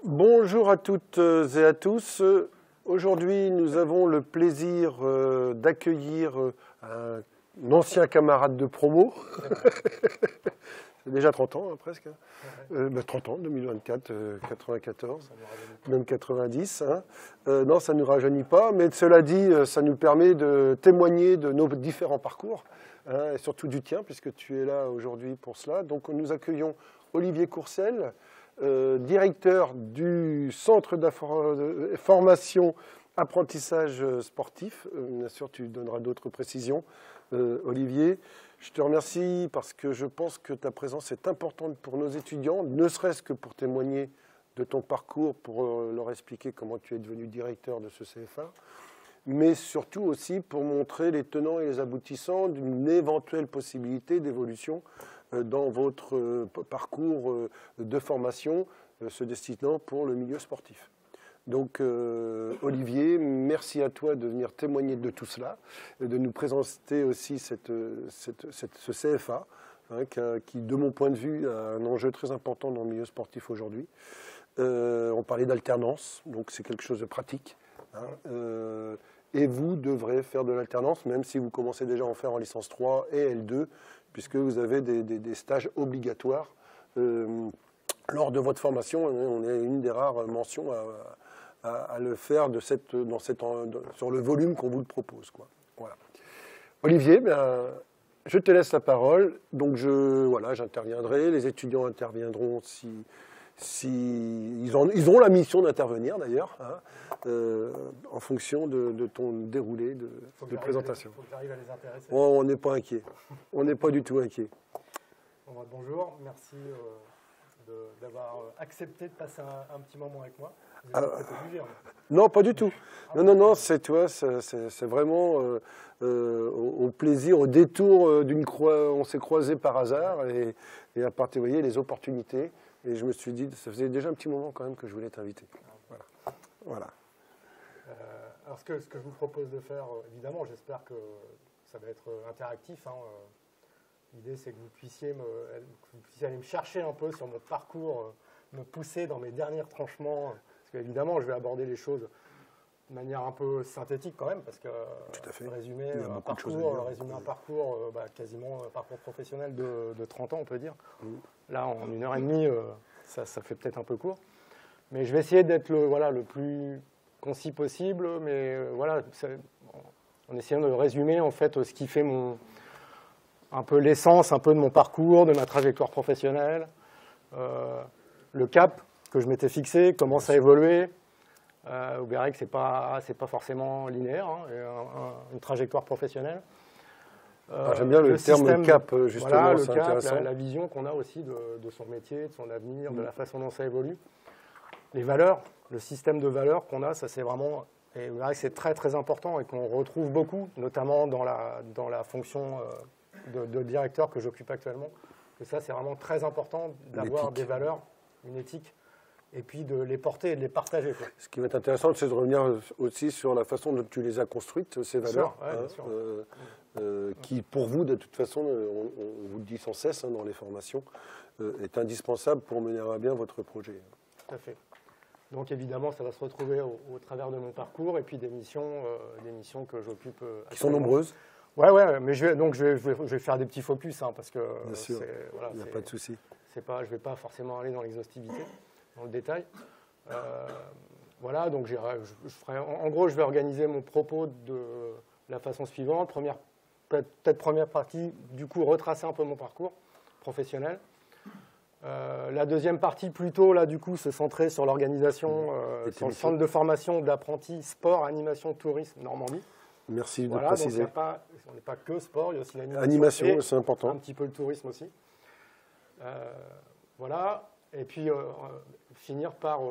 Bonjour à toutes et à tous. Aujourd'hui, nous avons le plaisir d'accueillir un ancien camarade de promo. C'est déjà 30 ans, hein, presque. 30 ans, 2024, 94, même 90. Hein. Non, ça ne nous rajeunit pas, mais cela dit, ça nous permet de témoigner de nos différents parcours, hein, et surtout du tien, puisque tu es là aujourd'hui pour cela. Donc, nous accueillons Olivier Courcel, directeur du centre de formation apprentissage sportif. Bien sûr, tu donneras d'autres précisions, Olivier. Je te remercie parce que je pense que ta présence est importante pour nos étudiants, ne serait-ce que pour témoigner de ton parcours, pour leur expliquer comment tu es devenu directeur de ce CFA, mais surtout aussi pour montrer les tenants et les aboutissants d'une éventuelle possibilité d'évolution dans votre parcours de formation se destinant pour le milieu sportif. Donc, Olivier, merci à toi de venir témoigner de tout cela, de nous présenter aussi ce CFA, hein, qui, de mon point de vue, a un enjeu très important dans le milieu sportif aujourd'hui. On parlait d'alternance, donc c'est quelque chose de pratique. Hein, et vous devrez faire de l'alternance, même si vous commencez déjà à en faire en licence 3 et L2, puisque vous avez des stages obligatoires lors de votre formation. On est une des rares mentions à le faire sur le volume qu'on vous le propose, quoi. Voilà. Olivier, je te laisse la parole. Donc j'interviendrai, les étudiants interviendront si ils ont la mission d'intervenir d'ailleurs, hein, en fonction de ton déroulé de présentation. Il faut que j'arrive à les intéresser. Oh, on n'est pas inquiet. On n'est pas du tout inquiet. Bonjour, merci d'avoir accepté de passer un petit moment avec moi. Non, pas du tout. Non, c'est vraiment au plaisir, au détour d'une croix. On s'est croisés par hasard et à partir, vous voyez, les opportunités. Et je me suis dit, ça faisait déjà un petit moment quand même que je voulais t'inviter. Voilà. Alors ce que je vous propose de faire, évidemment, j'espère que ça va être interactif. Hein. L'idée, c'est que vous puissiez aller me chercher un peu sur mon parcours, me pousser dans mes derniers tranchements. Parce qu'évidemment, je vais aborder les choses de manière un peu synthétique quand même, parce que résumer un parcours, quasiment un parcours professionnel de 30 ans, on peut dire. Là, en 1h30, ça fait peut-être un peu court. Mais je vais essayer d'être le plus concis possible, mais en essayant de résumer en fait ce qui fait un peu l'essence un peu de mon parcours, de ma trajectoire professionnelle, le cap que je m'étais fixé, comment ça a évolué. Vous verrez que c'est pas forcément linéaire, hein, une trajectoire professionnelle. J'aime bien le terme cap, justement, c'est intéressant. La vision qu'on a aussi de son métier, de son avenir, de la façon dont ça évolue. Les valeurs, le système de valeurs qu'on a, ça c'est vraiment, et vous verrez que c'est très très important et qu'on retrouve beaucoup, notamment dans la fonction de directeur que j'occupe actuellement. Et ça c'est vraiment très important d'avoir des valeurs, une éthique, et puis de les porter et de les partager, quoi. Ce qui va être intéressant, c'est de revenir aussi sur la façon dont tu les as construites, ces valeurs, bien sûr. qui, pour vous, de toute façon, on vous le dit sans cesse, hein, dans les formations, est indispensable pour mener à bien votre projet. Tout à fait. Donc évidemment, ça va se retrouver au travers de mon parcours et puis des missions que j'occupe. Qui sont nombreuses. Ouais, mais je vais faire des petits focus, hein, parce que bien sûr, il n'y a pas de souci. Je ne vais pas forcément aller dans l'exhaustivité, dans le détail. Donc en gros, je vais organiser mon propos de la façon suivante. Première partie, du coup, retracer un peu mon parcours professionnel. La deuxième partie, plutôt, là, du coup, se centrer sur l'organisation, sur le centre de formation d'apprentis sport, animation, tourisme, Normandie. Merci de préciser. Donc on n'est pas que sport, il y a aussi l'animation, c'est important. Un petit peu le tourisme aussi. Et puis finir par...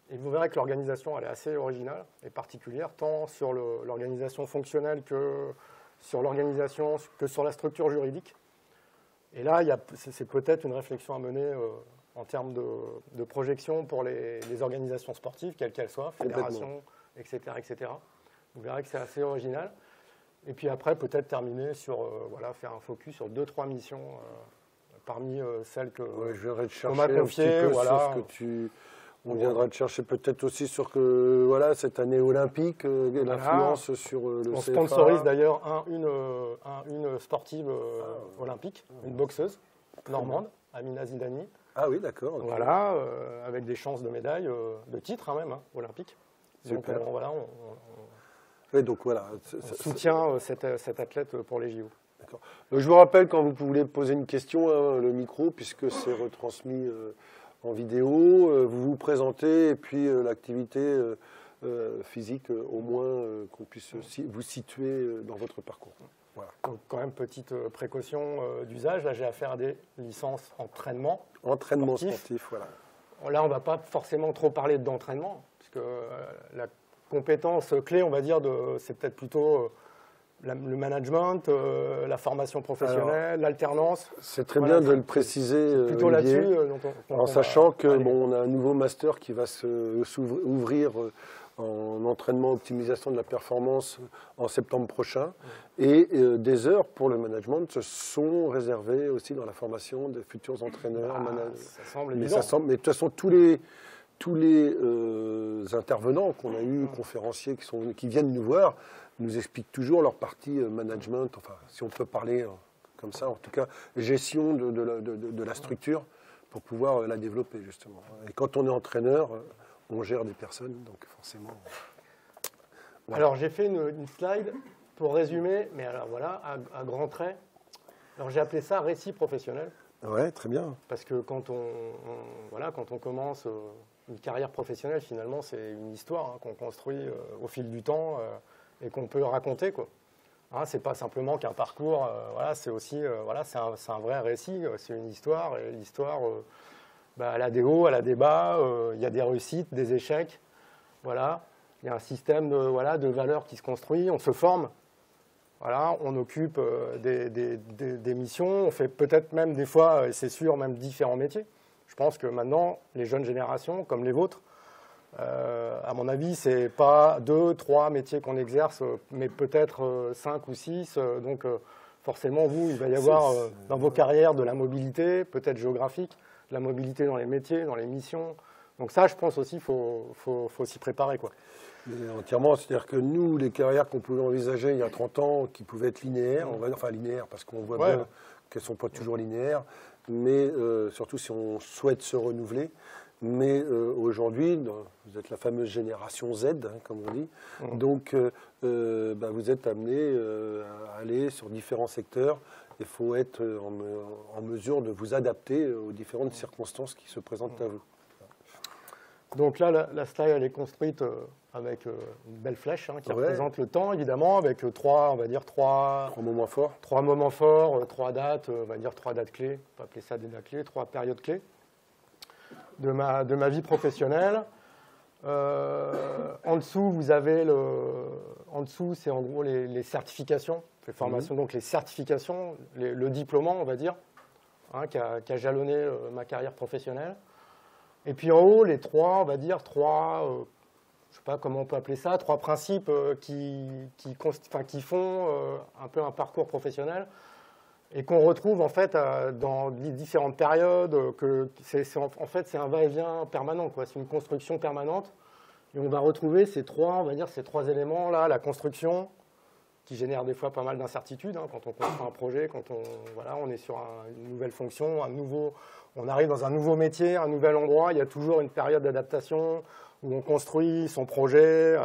et vous verrez que l'organisation, elle est assez originale et particulière, tant sur l'organisation fonctionnelle que sur l'organisation, que sur la structure juridique. Et là, c'est peut-être une réflexion à mener en termes de projection pour les organisations sportives, quelles qu'elles soient, fédérations, etc., etc. Vous verrez que c'est assez original. Et puis après, peut-être terminer sur, faire un focus sur 2-3 missions parmi celles que je vais on m'a confiées. Sur ce que tu... On viendra te chercher peut-être aussi sur que, voilà, cette année olympique, l'influence sur le On CFA. sponsorise d'ailleurs une sportive olympique, une boxeuse normande, Amina Zidani. Ah oui, d'accord. Okay. Voilà, avec des chances de médaille, de titre même, olympique. Super. Donc voilà, oui, donc voilà. On soutient cet athlète pour les JO. D'accord. Je vous rappelle, quand vous voulez poser une question, le micro, puisque c'est retransmis en vidéo, vous vous présentez et puis l'activité physique, au moins qu'on puisse vous situer dans votre parcours. Voilà. Donc quand même, petite précaution d'usage, là j'ai affaire à des licences entraînement. Entraînement sportif, voilà. Là, on ne va pas forcément trop parler d'entraînement, puisque la compétence clé, on va dire, c'est peut-être plutôt le management, la formation professionnelle, l'alternance. C'est très bien de le préciser, plutôt là-dessus, en sachant que on a un nouveau master qui va s'ouvrir en entraînement optimisation de la performance en septembre prochain, et des heures pour le management sont réservées aussi dans la formation des futurs entraîneurs. Ça semble mais, évident. Mais de toute façon, tous les intervenants qu'on a eus, conférenciers qui viennent nous voir, nous expliquent toujours leur partie management, enfin, si on peut parler comme ça, en tout cas, gestion de la structure pour pouvoir la développer, justement. Et quand on est entraîneur, on gère des personnes, donc forcément... Voilà. Alors, j'ai fait une slide pour résumer, mais alors voilà, à grands traits. Alors, j'ai appelé ça récit professionnel. Ouais, très bien. Parce que quand on commence une carrière professionnelle, finalement, c'est une histoire qu'on construit au fil du temps et qu'on peut raconter, quoi. Hein, c'est pas simplement qu'un parcours, voilà, c'est aussi, voilà, c'est un vrai récit, c'est une histoire, et l'histoire, elle a des hauts, elle a des bas, il y a des réussites, des échecs, voilà. Il y a un système de valeurs qui se construit, on se forme, voilà, on occupe des missions, on fait peut-être même des fois, et c'est sûr, même différents métiers. Je pense que maintenant, les jeunes générations, comme les vôtres, à mon avis, ce n'est pas 2, 3 métiers qu'on exerce, mais peut-être 5 ou 6. Donc forcément, il va y avoir dans vos carrières de la mobilité, peut-être géographique, de la mobilité dans les métiers, dans les missions. Donc ça, je pense aussi qu'il faut s'y préparer, quoi. Entièrement, c'est-à-dire que nous, les carrières qu'on pouvait envisager il y a 30 ans, qui pouvaient être linéaires, enfin linéaires parce qu'on voit bien qu'elles ne sont pas toujours linéaires, mais surtout si on souhaite se renouveler. Mais aujourd'hui, vous êtes la fameuse génération Z, comme on dit, donc vous êtes amené à aller sur différents secteurs. Il faut être en mesure de vous adapter aux différentes circonstances qui se présentent à vous. Donc là, la slide, elle est construite avec une belle flèche qui représente le temps, évidemment, avec trois moments forts. 3 moments forts, 3 dates, on va dire 3 dates clés, on peut appeler ça des dates clés, 3 périodes clés de ma vie professionnelle. En dessous, vous avez c'est en gros les certifications, les formations, donc les certifications, le diplômant, on va dire, qui a jalonné ma carrière professionnelle. Et puis en haut, les 3, on va dire, je ne sais pas comment on peut appeler ça, 3 principes qui font un peu un parcours professionnel et qu'on retrouve en fait dans différentes périodes. En fait, c'est un va-et-vient permanent, quoi. C'est une construction permanente. Et on va retrouver ces 3 éléments là, la construction qui génère des fois pas mal d'incertitudes quand on construit un projet, quand on est sur une nouvelle fonction, on arrive dans un nouveau métier, un nouvel endroit. Il y a toujours une période d'adaptation où on construit son projet.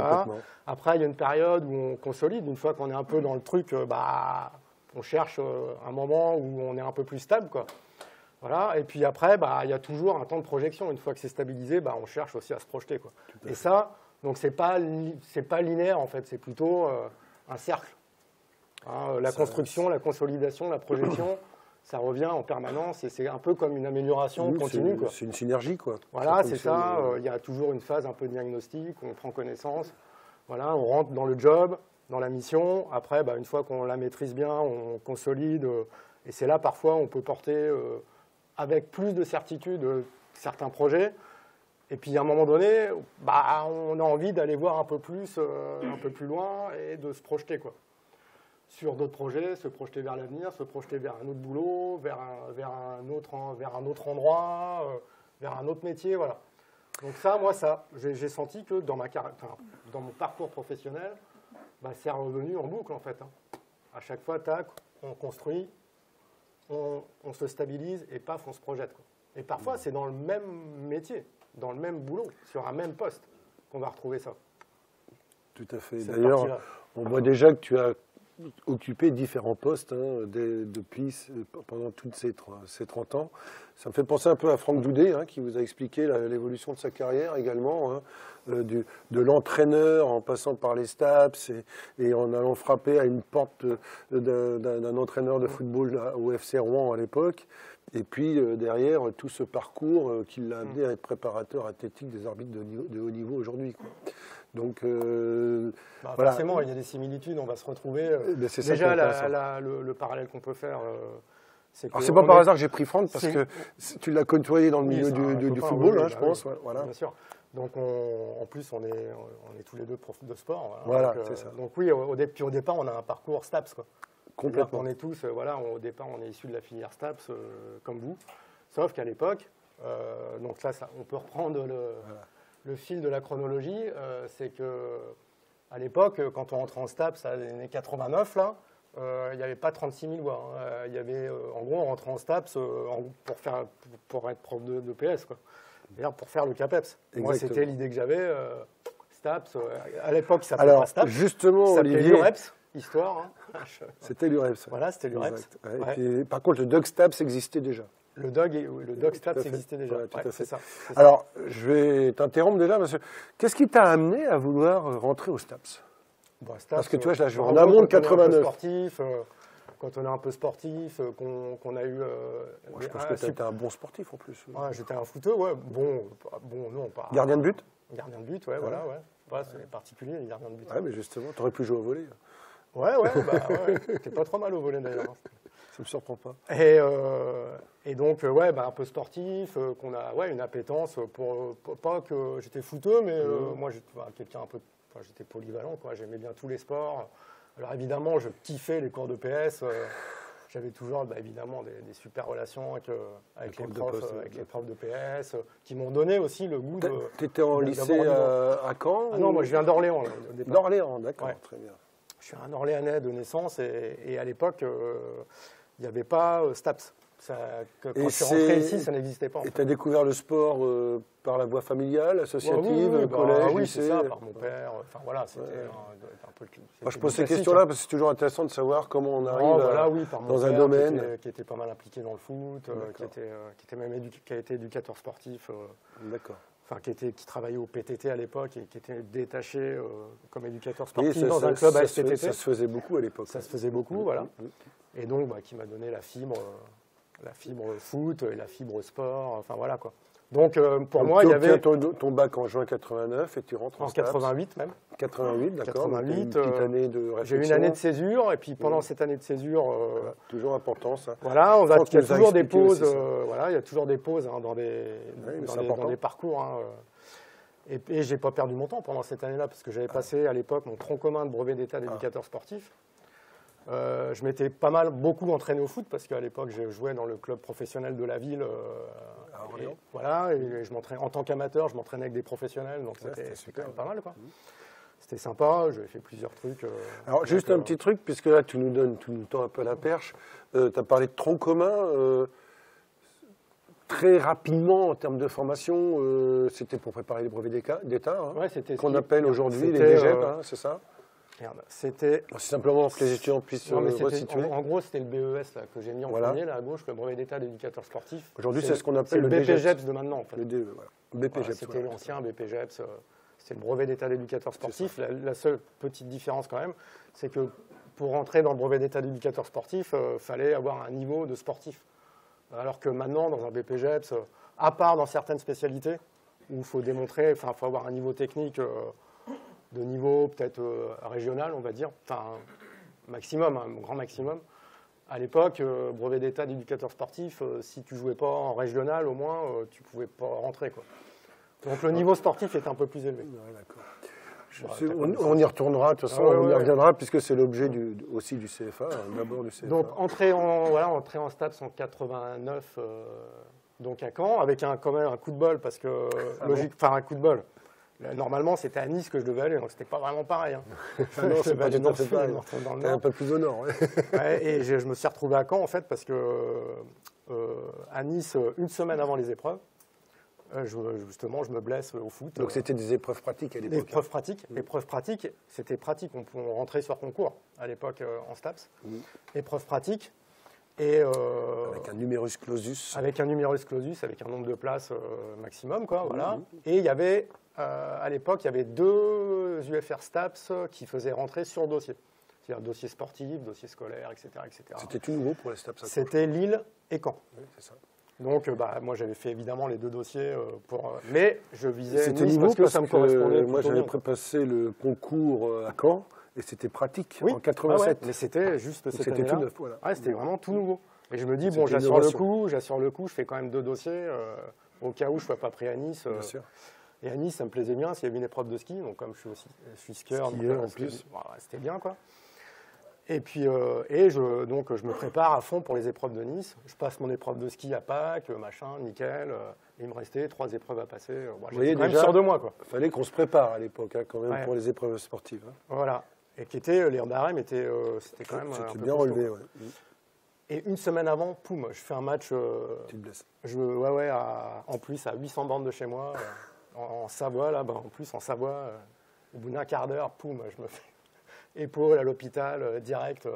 Après, il y a une période où on consolide. Une fois qu'on est un peu dans le truc, on cherche un moment où on est un peu plus stable, quoi. Voilà. Et puis après, il y a toujours un temps de projection. Une fois que c'est stabilisé, on cherche aussi à se projeter, quoi. Et ça, donc c'est pas linéaire en fait, c'est plutôt un cercle. La construction, la consolidation, la projection, ça revient en permanence et c'est un peu comme une amélioration continue, quoi. C'est une synergie, quoi. Voilà, c'est ça. Il y a toujours une phase un peu diagnostique, on prend connaissance. Voilà, on rentre dans le job, dans la mission. Après, une fois qu'on la maîtrise bien, on consolide. Et c'est là, parfois, on peut porter avec plus de certitude certains projets. Et puis, à un moment donné, on a envie d'aller voir un peu plus loin et de se projeter, quoi. Sur d'autres projets, se projeter vers l'avenir, se projeter vers un autre boulot, vers un autre endroit, vers un autre métier, voilà. Donc ça, moi, j'ai senti que dans mon parcours professionnel, bah, c'est revenu en boucle, en fait. Hein. À chaque fois, tac, on construit, on se stabilise et paf, on se projette. Quoi. Et parfois, c'est dans le même métier, dans le même boulot, sur un même poste, qu'on va retrouver ça. Tout à fait. D'ailleurs, on voit déjà que tu as occupé différents postes pendant toutes ces 30 ans. Ça me fait penser un peu à Franck Doudet, qui vous a expliqué l'évolution de sa carrière également, de l'entraîneur en passant par les STAPS et en allant frapper à une porte d'un entraîneur de football au FC Rouen à l'époque. Et puis derrière, tout ce parcours qui l'a amené à être préparateur athlétique des arbitres de haut niveau aujourd'hui. Donc, voilà. Forcément, il y a des similitudes, on va se retrouver. Déjà, le parallèle qu'on peut faire, c'est que... Alors, c'est pas par hasard que j'ai pris Franck, parce que tu l'as côtoyé dans le milieu du football, je pense. Oui, voilà. Bien sûr. Donc, en plus, on est tous les deux profs de sport. Voilà, c'est ça. Donc oui, au départ, on a un parcours STAPS, quoi. Complètement. On est tous, au départ, on est issus de la filière STAPS, comme vous. Sauf qu'à l'époque, donc là, on peut reprendre le fil de la chronologie, c'est que à l'époque, quand on rentrait en STAPS, à l'année 89, là, il n'y avait pas 36 000 voix. Il y avait, en gros, on rentrait en STAPS pour être prof de PS, quoi. D'ailleurs, pour faire le CAPEPS. Exactement. Moi, c'était l'idée que j'avais. STAPS, à l'époque, il s'appelait pas STAPS. Justement, il s'appelait l'UREPS, histoire. C'était l'UREPS. Voilà, c'était l'UREPS. Ouais. Puis, par contre, le Doc STAPS existait déjà. Le Doc STAPS existait déjà. Ouais, tout à fait. C'est ça. Alors, je vais t'interrompre déjà, parce que qu'est-ce qui t'a amené à vouloir rentrer au STAPS? STAPS, parce que tu vois, je suis en amont de 89. Quand on est un peu sportif, qu'on a eu... Moi, je pense que tu étais un bon sportif en plus. Ouais, j'étais un footeux, ouais. Bon, non, pas... Gardien de but? Gardien de but, ouais, voilà, ouais. Ouais, c'est particulier, les gardiens de but. Ouais, mais justement, tu aurais pu jouer au volley. Ouais, t'es pas trop mal au volley d'ailleurs. Ça me surprend pas. Et donc, un peu sportif, qu'on a une appétence pas que j'étais footeux, mais moi, j'étais j'étais polyvalent, quoi. J'aimais bien tous les sports. Alors évidemment, je kiffais les cours de PS. J'avais toujours, évidemment, des super relations avec les profs de PS, qui m'ont donné aussi le goût de... Tu étais en lycée à Caen? Ah non, moi je viens d'Orléans. D'Orléans, d'accord, ouais. Très bien. Je suis un Orléanais de naissance et à l'époque, il n'y avait pas STAPS. Quand je suis rentré ici, ça n'existait pas. Et tu as découvert le sport par la voie familiale, associative, collège, oui, lycée? c'est ça, par mon père. Enfin voilà, c'était un peu le... Moi, je pose ces questions-là parce que c'est toujours intéressant de savoir comment on arrive dans un domaine. Qui était pas mal impliqué dans le foot, qui a été éducateur sportif. D'accord. Enfin, qui travaillait au PTT à l'époque et qui était détaché comme éducateur sportif dans un club à STTT. Ça se faisait beaucoup à l'époque. Ça se faisait beaucoup, voilà. Et donc, qui m'a donné la fibre foot et la fibre sport, enfin voilà quoi. Donc, pour moi, il y avait... Tu obtiens ton bac en juin 89 et tu rentres en STAPS. 88 même. 88, d'accord. 88, une petite année de réflexion. J'ai eu une année de césure et puis pendant cette annet de césure... toujours important ça. Voilà, il y a toujours des pauses, il y a toujours des pauses dans des parcours. Et j'ai pas perdu mon temps pendant cette année-là parce que j'avais passé à l'époque mon tronc commun de brevet d'état d'éducateur sportif. Je m'étais beaucoup entraîné au foot parce qu'à l'époque, je jouais dans le club professionnel de la ville. Et je m'entraînais en tant qu'amateur, je m'entraînais avec des professionnels, donc c'était quand même pas mal, quoi. C'était sympa, j'avais fait plusieurs trucs. Alors, juste un petit truc, puisque là, tu nous tends un peu la perche. Tu as parlé de tronc commun. Très rapidement, en termes de formation, c'était pour préparer les brevets d'État, qu'on appelle aujourd'hui les DGEP, c'est ça? Merde, c'était... C'est simplement que les étudiants puissent resituer. En gros, c'était le BES là, que j'ai mis en premier, là, à gauche, le brevet d'état d'éducateur sportif. Aujourd'hui, c'est ce qu'on appelle le BPGEPS de maintenant, en fait. Le DE, voilà. BPGEPS, c'était l'ancien BPGEPS, c'est le brevet d'état d'éducateur sportif. La seule petite différence quand même, c'est que pour rentrer dans le brevet d'état d'éducateur sportif, il fallait avoir un niveau de sportif. Alors que maintenant, dans un BPGEPS, à part dans certaines spécialités, où il faut démontrer, il faut avoir un niveau technique... de niveau peut-être régional, on va dire, enfin maximum, un grand maximum. À l'époque, brevet d'état d'éducateur sportif, si tu jouais pas en régional, au moins, tu pouvais pas rentrer, quoi. Donc le niveau sportif est un peu plus élevé. On y retournera, de toute façon, on y reviendra, puisque c'est l'objet aussi du CFA, d'abord du CFA. Donc entrée en STAPS en 89, donc à Caen, avec quand même un coup de bol, parce que, un coup de bol. Normalement, c'était à Nice que je devais aller, donc c'était pas vraiment pareil. Hein. Ah non, c'est pas tout à fait pareil. T'es un peu plus au nord. Ouais, et je me suis retrouvé à Caen, en fait, parce que à Nice, une semaine avant les épreuves, justement, je me blesse au foot. Donc c'était des épreuves pratiques à l'époque. Épreuves pratiques. Épreuves pratiques, c'était pratique. On rentrait sur concours à l'époque en STAPS. Épreuves pratiques. Et, avec un numerus clausus. Avec un numerus clausus, avec un nombre de places maximum, quoi, voilà. Et il y avait, à l'époque, il y avait 2 UFR STAPS qui faisaient rentrer sur dossier. C'est-à-dire dossier sportif, dossier scolaire, etc. etc. C'était tout nouveau pour les STAPS? C'était Lille et Caen. Oui, c'est ça. Donc, moi, j'avais fait évidemment les 2 dossiers, mais je visais c'était Nice nouveau parce que ça me correspondait. Moi, j'avais prépassé le concours à Caen et c'était pratique en 87. Ah ouais, mais c'était juste cette année-là. C'était tout neuf, voilà. Ouais, c'était vraiment tout nouveau. Et je me dis, bon, j'assure le coup, je fais quand même 2 dossiers au cas où je ne sois pas pris à Nice. Bien sûr. Et à Nice, ça me plaisait bien s'il y avait une épreuve de ski. Donc, comme je suis skieur, en plus. C'était bien, quoi. Et puis, je me prépare à fond pour les épreuves de Nice. Je passe mon épreuve de ski à Pâques, machin, nickel. Il me restait 3 épreuves à passer. Vous voyez, déjà, sur 2 mois, quoi. Il fallait qu'on se prépare à l'époque, hein, quand même, pour les épreuves sportives. Hein. Voilà. Et les barèmes c'était quand même. C'était bien relevé, ouais. Et une semaine avant, poum, je fais un match. Tu te blesses. En plus, à 800 bornes de chez moi, en Savoie, là, en plus, en Savoie, au bout d'un quart d'heure, poum, je me fais épaule à l'hôpital, direct.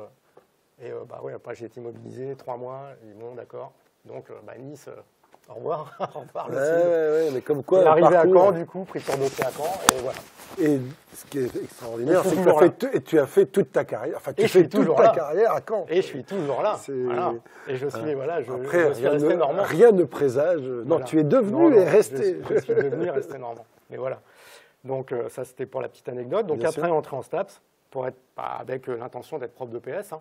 Après, j'ai été immobilisé 3 mois. Et bon, d'accord. Donc, Nice, au revoir. Au revoir. Mais comme quoi. Arrivé à Caen, du coup, pris sur dossier à Caen, et voilà. Et ce qui est extraordinaire, c'est que tu as fait toute ta carrière. Enfin, tu fais toute ta carrière à Caen. Et je suis toujours là. Voilà. Et je suis, Après, je suis resté normand. Rien ne présage. Non, voilà. Tu es devenu et resté. Je suis devenu et resté normand. Mais voilà. Donc, ça, c'était pour la petite anecdote. Donc, après, entrer en STAPS, pour être avec l'intention d'être prof de PS. Hein.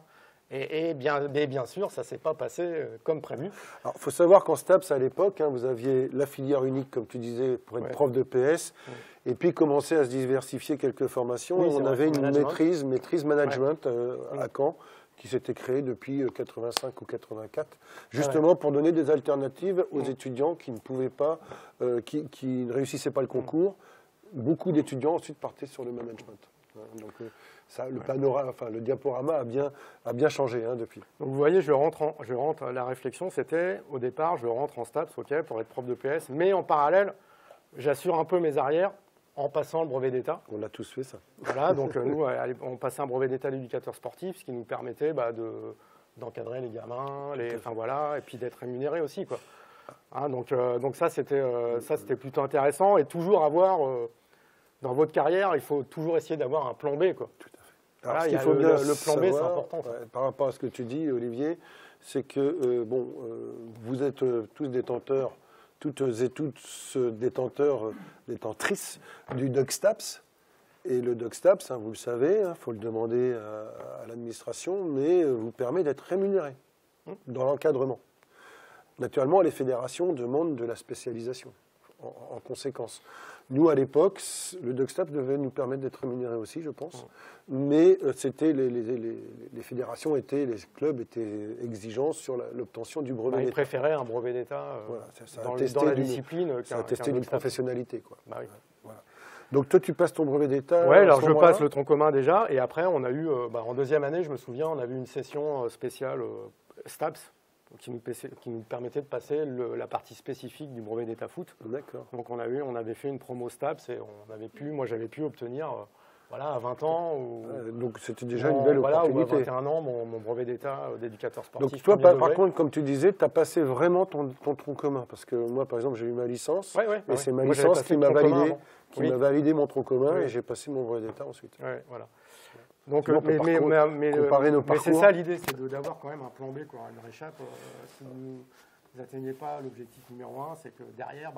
Et bien sûr, ça ne s'est pas passé comme prévu. Alors, il faut savoir qu'en STAPS, à l'époque, vous aviez la filière unique, comme tu disais, pour être prof de PS, et puis commencer à se diversifier quelques formations. On avait une maîtrise management à Caen, qui s'était créée depuis 85 ou 84, justement pour donner des alternatives aux étudiants qui ne pouvaient pas, qui ne réussissaient pas le concours. Beaucoup d'étudiants ensuite partaient sur le management. Donc, le diaporama a bien changé depuis. Donc vous voyez, la réflexion, c'était, au départ, je rentre en STAPS, pour être prof de PS, mais en parallèle, j'assure un peu mes arrières en passant le brevet d'État. On a tous fait ça. Voilà, donc nous, on passait un brevet d'État d'éducateur sportif, ce qui nous permettait d'encadrer les gamins, et puis d'être rémunéré aussi, quoi. Hein, donc ça, c'était plutôt intéressant, et toujours avoir... dans votre carrière, il faut toujours essayer d'avoir un plan B, quoi. Tout à fait. Alors, voilà, ce qu'il faut bien le plan B, c'est important. Par rapport à ce que tu dis, Olivier, c'est que vous êtes tous détenteurs, toutes et tous détentrices du DocSTAPS. Et le DocSTAPS, vous le savez, il faut le demander à l'administration, mais vous permet d'être rémunéré dans l'encadrement. Naturellement, les fédérations demandent de la spécialisation en conséquence. Nous, à l'époque, le DocSTAPS devait nous permettre d'être rémunérés aussi, je pense. Mais c'était les fédérations les clubs étaient exigeants sur l'obtention du brevet d'État. Ils préféraient un brevet d'État dans la discipline. Ça attestait d'une professionnalité, quoi. Bah oui. Voilà. Donc toi, tu passes ton brevet d'État. Oui, alors je passe le tronc commun déjà. Et après, on a eu, en deuxième année, je me souviens, on avait une session spéciale STAPS, qui nous permettait de passer la partie spécifique du brevet d'État foot. D'accord. Donc on avait fait une promo STAPS et moi j'avais pu obtenir à 20 ans. Donc c'était déjà une belle opportunité. Ou à 21 ans, mon brevet d'État d'éducateur sportif. Donc toi, par contre, comme tu disais, tu as passé vraiment ton tronc commun. Parce que moi, par exemple, j'ai eu ma licence. Et c'est ma licence qui m'a validé mon tronc commun et j'ai passé mon brevet d'État ensuite. Ouais, voilà. Donc, mais c'est ça l'idée, c'est d'avoir quand même un plan B, quoi, une réchappe. Si vous n'atteignez pas l'objectif numéro 1, c'est que derrière,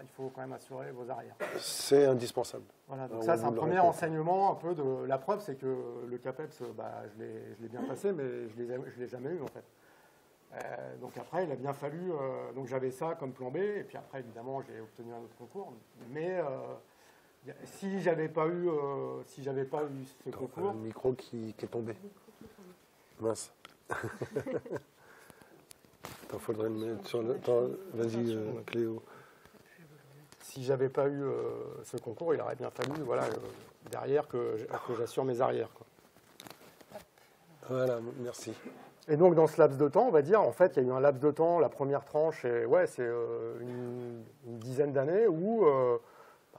il faut quand même assurer vos arrières. C'est indispensable. Voilà, donc ça, c'est un premier enseignement un peu de la preuve, c'est que le CAPEPS, je l'ai bien passé, mais je ne l'ai jamais eu en fait. Donc après, il a bien fallu, donc j'avais ça comme plan B, et puis après, évidemment, j'ai obtenu un autre concours, mais... si j'avais pas eu ce concours... Le micro qui est tombé. Mince. Il faudrait le mettre sur le... Attends, vas-y, Cléo. Si j'avais pas eu ce concours, il aurait bien fallu, voilà, derrière que j'assure mes arrières, quoi. Voilà, merci. Et donc, dans ce laps de temps, on va dire, en fait, il y a eu un laps de temps, la première tranche, ouais, c'est une dizaine d'années où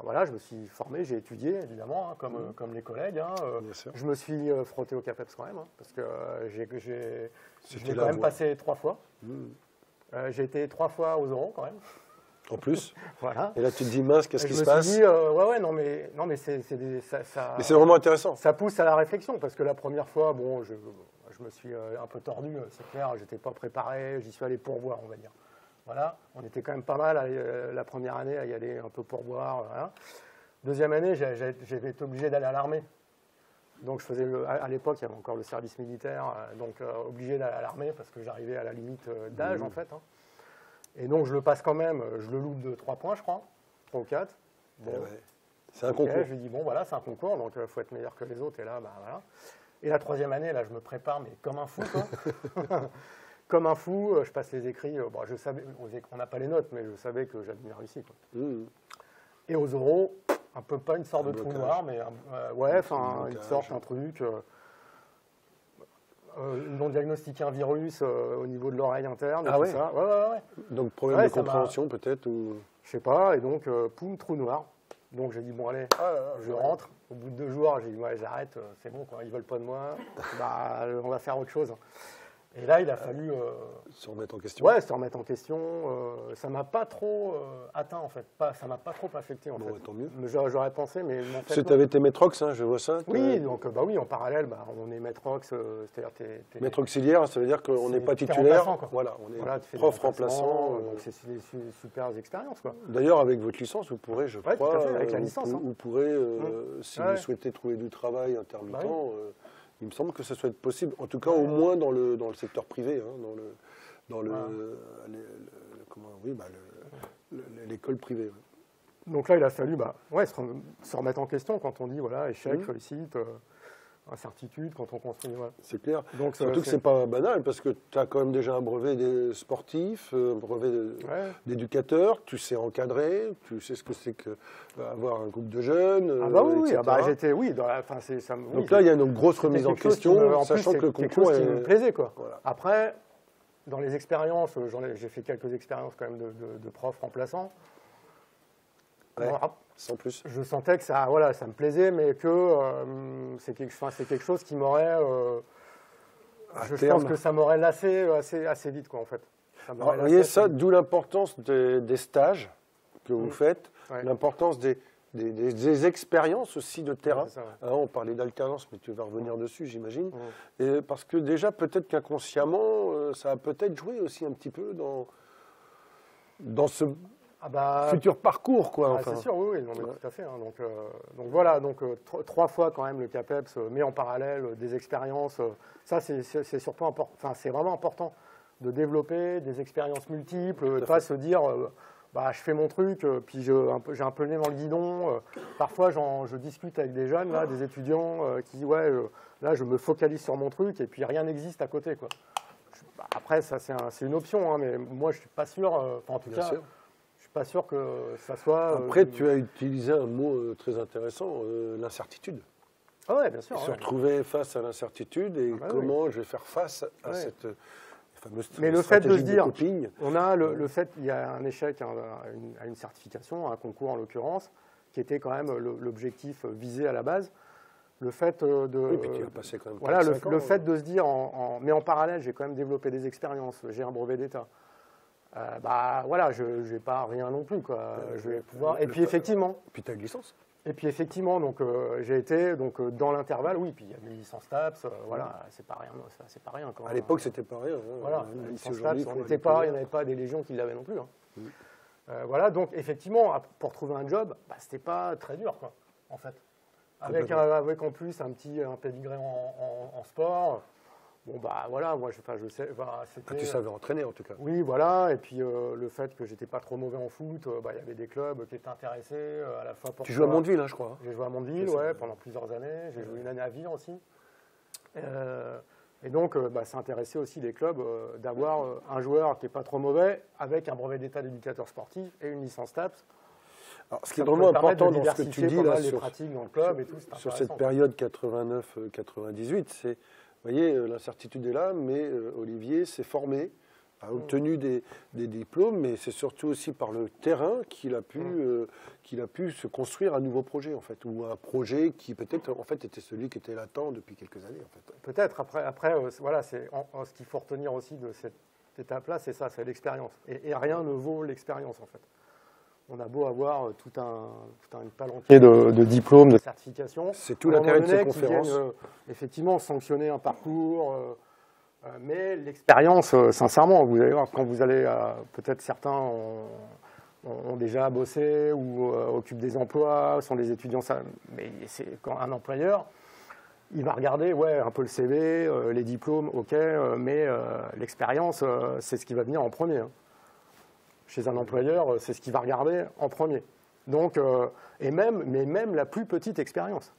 voilà, je me suis formé, j'ai étudié, évidemment, hein, comme les collègues. Hein, je me suis frotté au CAPEPS quand même, hein, parce que je l'ai quand même passé 3 fois. J'ai été 3 fois aux euros quand même. En plus. Voilà. Et là, tu te dis, mince, qu'est-ce qui se passe? Je me suis dit, ouais, non, mais c'est mais c'est vraiment intéressant. Ça pousse à la réflexion, parce que la première fois, bon, je me suis un peu tordu, c'est clair, je n'étais pas préparé, j'y suis allé pour voir, on va dire. Voilà, on était quand même pas mal la première année à y aller un peu pour boire. Voilà. Deuxième année, j'avais été obligé d'aller à l'armée. Donc je faisais à l'époque, il y avait encore le service militaire, donc obligé d'aller à l'armée parce que j'arrivais à la limite d'âge en fait. Hein. Et donc je le passe quand même, je le loupe de 3 points je crois, 3 ou 4. Bon, ouais. C'est un concours. Je lui dis bon voilà, c'est un concours, donc il faut être meilleur que les autres. Et là, bah voilà. Et la troisième année, là je me prépare, mais comme un fou quoi. Comme un fou, je passe les écrits. Bon, je savais, on n'a pas les notes, mais je savais que j'avais bien réussi. Quoi. Et aux oraux, un peu pas une sorte de trou noir, mais ouais, enfin une sorte, un truc. Ils ont diagnostiqué un virus au niveau de l'oreille interne. Ah et ouais. Tout ça. Ouais. Donc problème de compréhension peut-être ou... Je sais pas. Et donc poum, trou noir. Donc j'ai dit bon allez, je rentre. Au bout de 2 jours, j'ai dit ouais j'arrête, c'est bon quoi, ils veulent pas de moi. Bah on va faire autre chose. Et là, il a fallu se remettre en question. Ouais, se remettre en question. Ça m'a pas trop atteint en fait. Ça m'a pas trop affecté en fait. Tant mieux. J'aurais pensé, mais en fait, tu avais été Metrox, hein, je vois ça. Oui, donc bah oui, en parallèle, bah, on est Metrox, c'est-à-dire maître auxiliaire, ça veut dire qu'on n'est pas titulaire. Voilà, on est prof remplaçant. Donc c'est des super expériences quoi. D'ailleurs, avec votre licence, vous pourrez, je crois, tout à fait, avec la licence, vous pourrez, si vous souhaitez trouver du travail intermittent. Bah oui. Il me semble que ça soit possible, en tout cas au moins dans le secteur privé, hein, l'école privée. Ouais. Donc là, il a fallu se remettre en question quand on dit voilà, échec, réussite, incertitude, quand on construit. Voilà. C'est clair. Donc, surtout que ce n'est pas banal, parce que tu as quand même déjà un brevet sportif, un brevet d'éducateur, tu sais encadrer, tu sais ce que c'est qu'avoir un groupe de jeunes. Ah bah oui, j'étais, donc là, il y a une grosse remise en question, sachant que le concours qui me plaisait, quoi. Voilà. Après, dans les expériences, j'ai fait quelques expériences quand même de prof remplaçant. Ouais, sans plus. Je sentais que ça me plaisait, mais que c'est quelque chose qui m'aurait... je pense que ça m'aurait lassé assez vite, quoi, en fait. Alors, vous voyez ça, d'où l'importance des stages que vous faites, l'importance des expériences aussi de terrain. Ça, on parlait d'alternance, mais tu vas revenir dessus, j'imagine. Et parce que déjà, peut-être qu'inconsciemment, ça a peut-être joué aussi un petit peu dans ce... futur parcours, quoi. Enfin. C'est sûr, oui, non, mais tout à fait. Hein. Donc voilà, 3 fois quand même le CAPEPS, mais en parallèle des expériences. Ça, c'est surtout important. Enfin, c'est vraiment important de développer des expériences multiples, de pas se dire, je fais mon truc, puis j'ai un peu le nez dans le guidon. Parfois, je discute avec des jeunes, là, des étudiants qui disent, là, je me focalise sur mon truc, et puis rien n'existe à côté, quoi. Après, ça, c'est une option, hein, mais moi, je suis pas sûr. En tout cas. Pas sûr que ça soit... Après, tu as utilisé un mot très intéressant, l'incertitude. Ah ouais, bien sûr. Se retrouver face à l'incertitude et comment je vais faire face à cette fameuse stratégie. Mais le fait de se dire, coping. On a le fait, il y a un échec à une certification, à un concours en l'occurrence, qui était quand même l'objectif visé à la base. Le fait de... Oui, puis tu as passé quand même 4-5 ans, le fait de se dire, mais en parallèle, j'ai quand même développé des expériences, j'ai un brevet d'État. Je n'ai pas rien non plus, quoi. Je vais pouvoir. Et puis effectivement. Puis tu as une licence. Et puis effectivement, donc j'ai été dans l'intervalle, oui. Puis il y a mes licences TAPS, c'est pas rien, c'est pas rien. À l'époque, c'était pas rien. Hein. Voilà, les licences TAPS, il n'y en avait pas des légions qui l'avaient non plus. Hein. Donc effectivement, pour trouver un job, c'était pas très dur, quoi, en fait. Avec en plus un pédigré en sport. Bon, moi, je sais. Tu savais entraîner, en tout cas. Oui, voilà. Et puis, le fait que j'étais pas trop mauvais en foot, il y avait des clubs qui étaient intéressés à la fois pour. Tu joues à Mondeville, hein, je crois. J'ai joué à Mondeville, pendant plusieurs années. J'ai joué une année à Vire aussi. Et donc, ça intéressait aussi les clubs d'avoir un joueur qui n'est pas trop mauvais, avec un brevet d'état d'éducateur sportif et une licence TAPS. Alors, ce qui est vraiment important dans ce que tu dis là, les pratiques dans le club et tout, sur cette période 89-98, c'est, vous voyez, l'incertitude est là, mais Olivier s'est formé, a obtenu des diplômes, mais c'est surtout aussi par le terrain qu'il a pu se construire un nouveau projet, en fait, ou un projet qui peut-être en fait était celui qui était latent depuis quelques années, en fait. Peut-être. Après, voilà, ce qu'il faut retenir aussi de cette étape-là, c'est ça, c'est l'expérience. Et rien ne vaut l'expérience, en fait. On a beau avoir tout un palanquet de diplômes, de certifications. C'est tout l'intérêt de ces conférences. Viennent, effectivement, sanctionner un parcours. Mais l'expérience, sincèrement, vous allez voir, quand vous allez, peut-être certains ont déjà bossé ou occupent des emplois, sont des étudiants, mais c'est quand un employeur, il va regarder un peu le CV, les diplômes, ok, mais l'expérience, c'est ce qui va venir en premier. Hein. Chez un employeur, c'est ce qu'il va regarder en premier. Donc, mais même la plus petite expérience.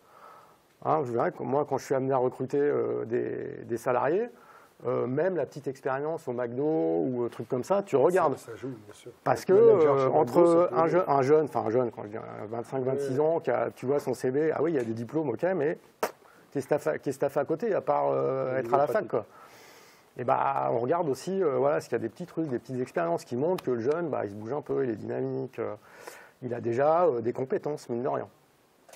Hein, je dirais que moi, quand je suis amené à recruter des salariés, même la petite expérience au McDo ou truc comme ça, tu regardes. Ça joue, bien sûr. Parce que entre un jeune, quand je dis 25-26 ans, tu vois son CV, ah oui, il y a des diplômes, ok, mais qui est staffé à côté, à part être à la fac, quoi. Et on regarde aussi s'il y a des petits trucs, des petites expériences qui montrent que le jeune, il se bouge un peu, il est dynamique, il a déjà des compétences, mine de rien,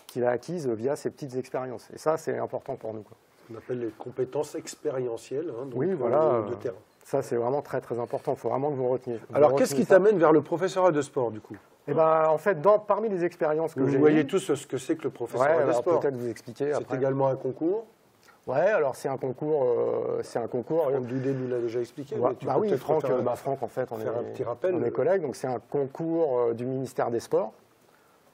qu'il a acquises via ces petites expériences. Et ça, c'est important pour nous, quoi. On appelle les compétences expérientielles, hein, donc, oui, voilà, de terrain. Ça, c'est vraiment très, très important. Il faut vraiment que vous reteniez. Alors, qu'est-ce qui t'amène vers le professorat de sport, du coup? En fait, parmi les expériences que j'ai... Vous voyez tous ce que c'est que le professorat de sport. Peut-être vous expliquer. C'est également un concours. Ouais, alors c'est un concours. Franck Doudet nous l'a déjà expliqué. Oui, Franck, en fait, on est collègues. Donc, c'est un concours du ministère des Sports.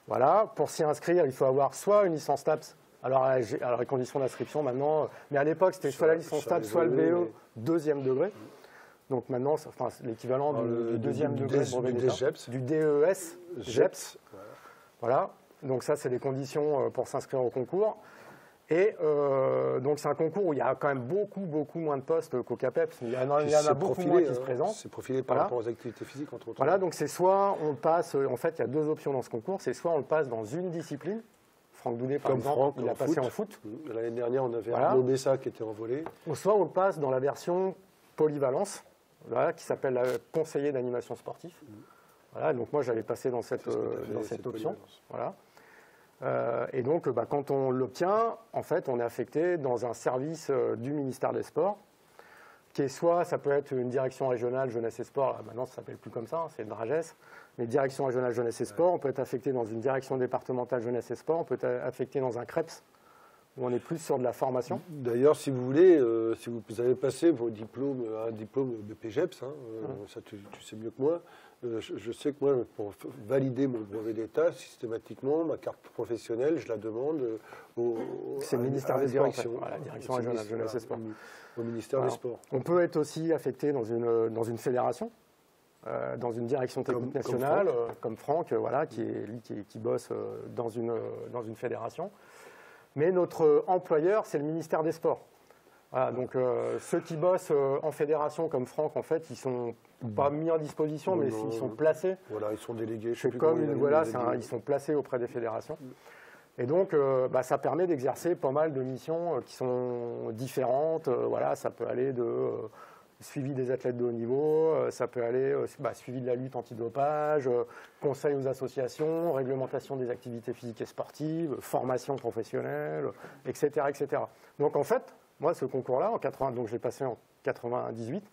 Voilà. Pour s'y inscrire, il faut avoir soit une licence TAPS. Alors, les conditions d'inscription maintenant. Mais à l'époque, c'était soit la licence TAPS, soit le BE, deuxième degré. Donc maintenant, c'est l'équivalent du deuxième degré du DES, GEPS. Voilà. Donc ça, c'est les conditions pour s'inscrire au concours. Et donc c'est un concours où il y a quand même beaucoup moins de postes qu'au CAPEPS. Il y en a beaucoup moins qui se présentent. C'est profilé par rapport aux activités physiques, entre autres. Voilà, donc c'est soit on passe, en fait il y a deux options dans ce concours, c'est soit on le passe dans une discipline. Franck Doudet, par exemple, il a passé en foot. L'année dernière, on avait Arnaud Bessa qui était en volley. Ou soit on le passe dans la version polyvalence, qui s'appelle conseiller d'animation sportive. Voilà, donc moi j'avais passé dans cette option. Voilà. Et donc, quand on l'obtient, en fait, on est affecté dans un service du ministère des Sports, qui est soit, ça peut être une direction régionale jeunesse et sport, là, maintenant ça ne s'appelle plus comme ça, c'est le DRAGES, mais direction régionale jeunesse et sport, on peut être affecté dans une direction départementale jeunesse et sport, on peut être affecté dans un CREPS, où on est plus sur de la formation. D'ailleurs, si vous voulez, si vous avez passé vos diplômes, un diplôme de PGEPS, ça tu sais mieux que moi, je sais que moi, pour valider mon brevet d'État, systématiquement, ma carte professionnelle, je la demande c'est le ministère des Sports, la direction régionale jeunesse et sport. Au ministère des Sports. On peut être aussi affecté dans une fédération, dans une direction technique nationale, comme Franck, qui bosse dans une fédération. Mais notre employeur, c'est le ministère des Sports. Voilà, donc ceux qui bossent en fédération comme Franck, en fait, ils sont pas mis en disposition, mais ils sont placés. Voilà, ils sont délégués. Ils sont placés auprès des fédérations. Et donc, ça permet d'exercer pas mal de missions qui sont différentes. Ça peut aller de suivi des athlètes de haut niveau, ça peut aller suivi de la lutte antidopage, conseil aux associations, réglementation des activités physiques et sportives, formation professionnelle, etc., etc. Donc en fait, moi ce concours-là, donc j'ai passé en 98,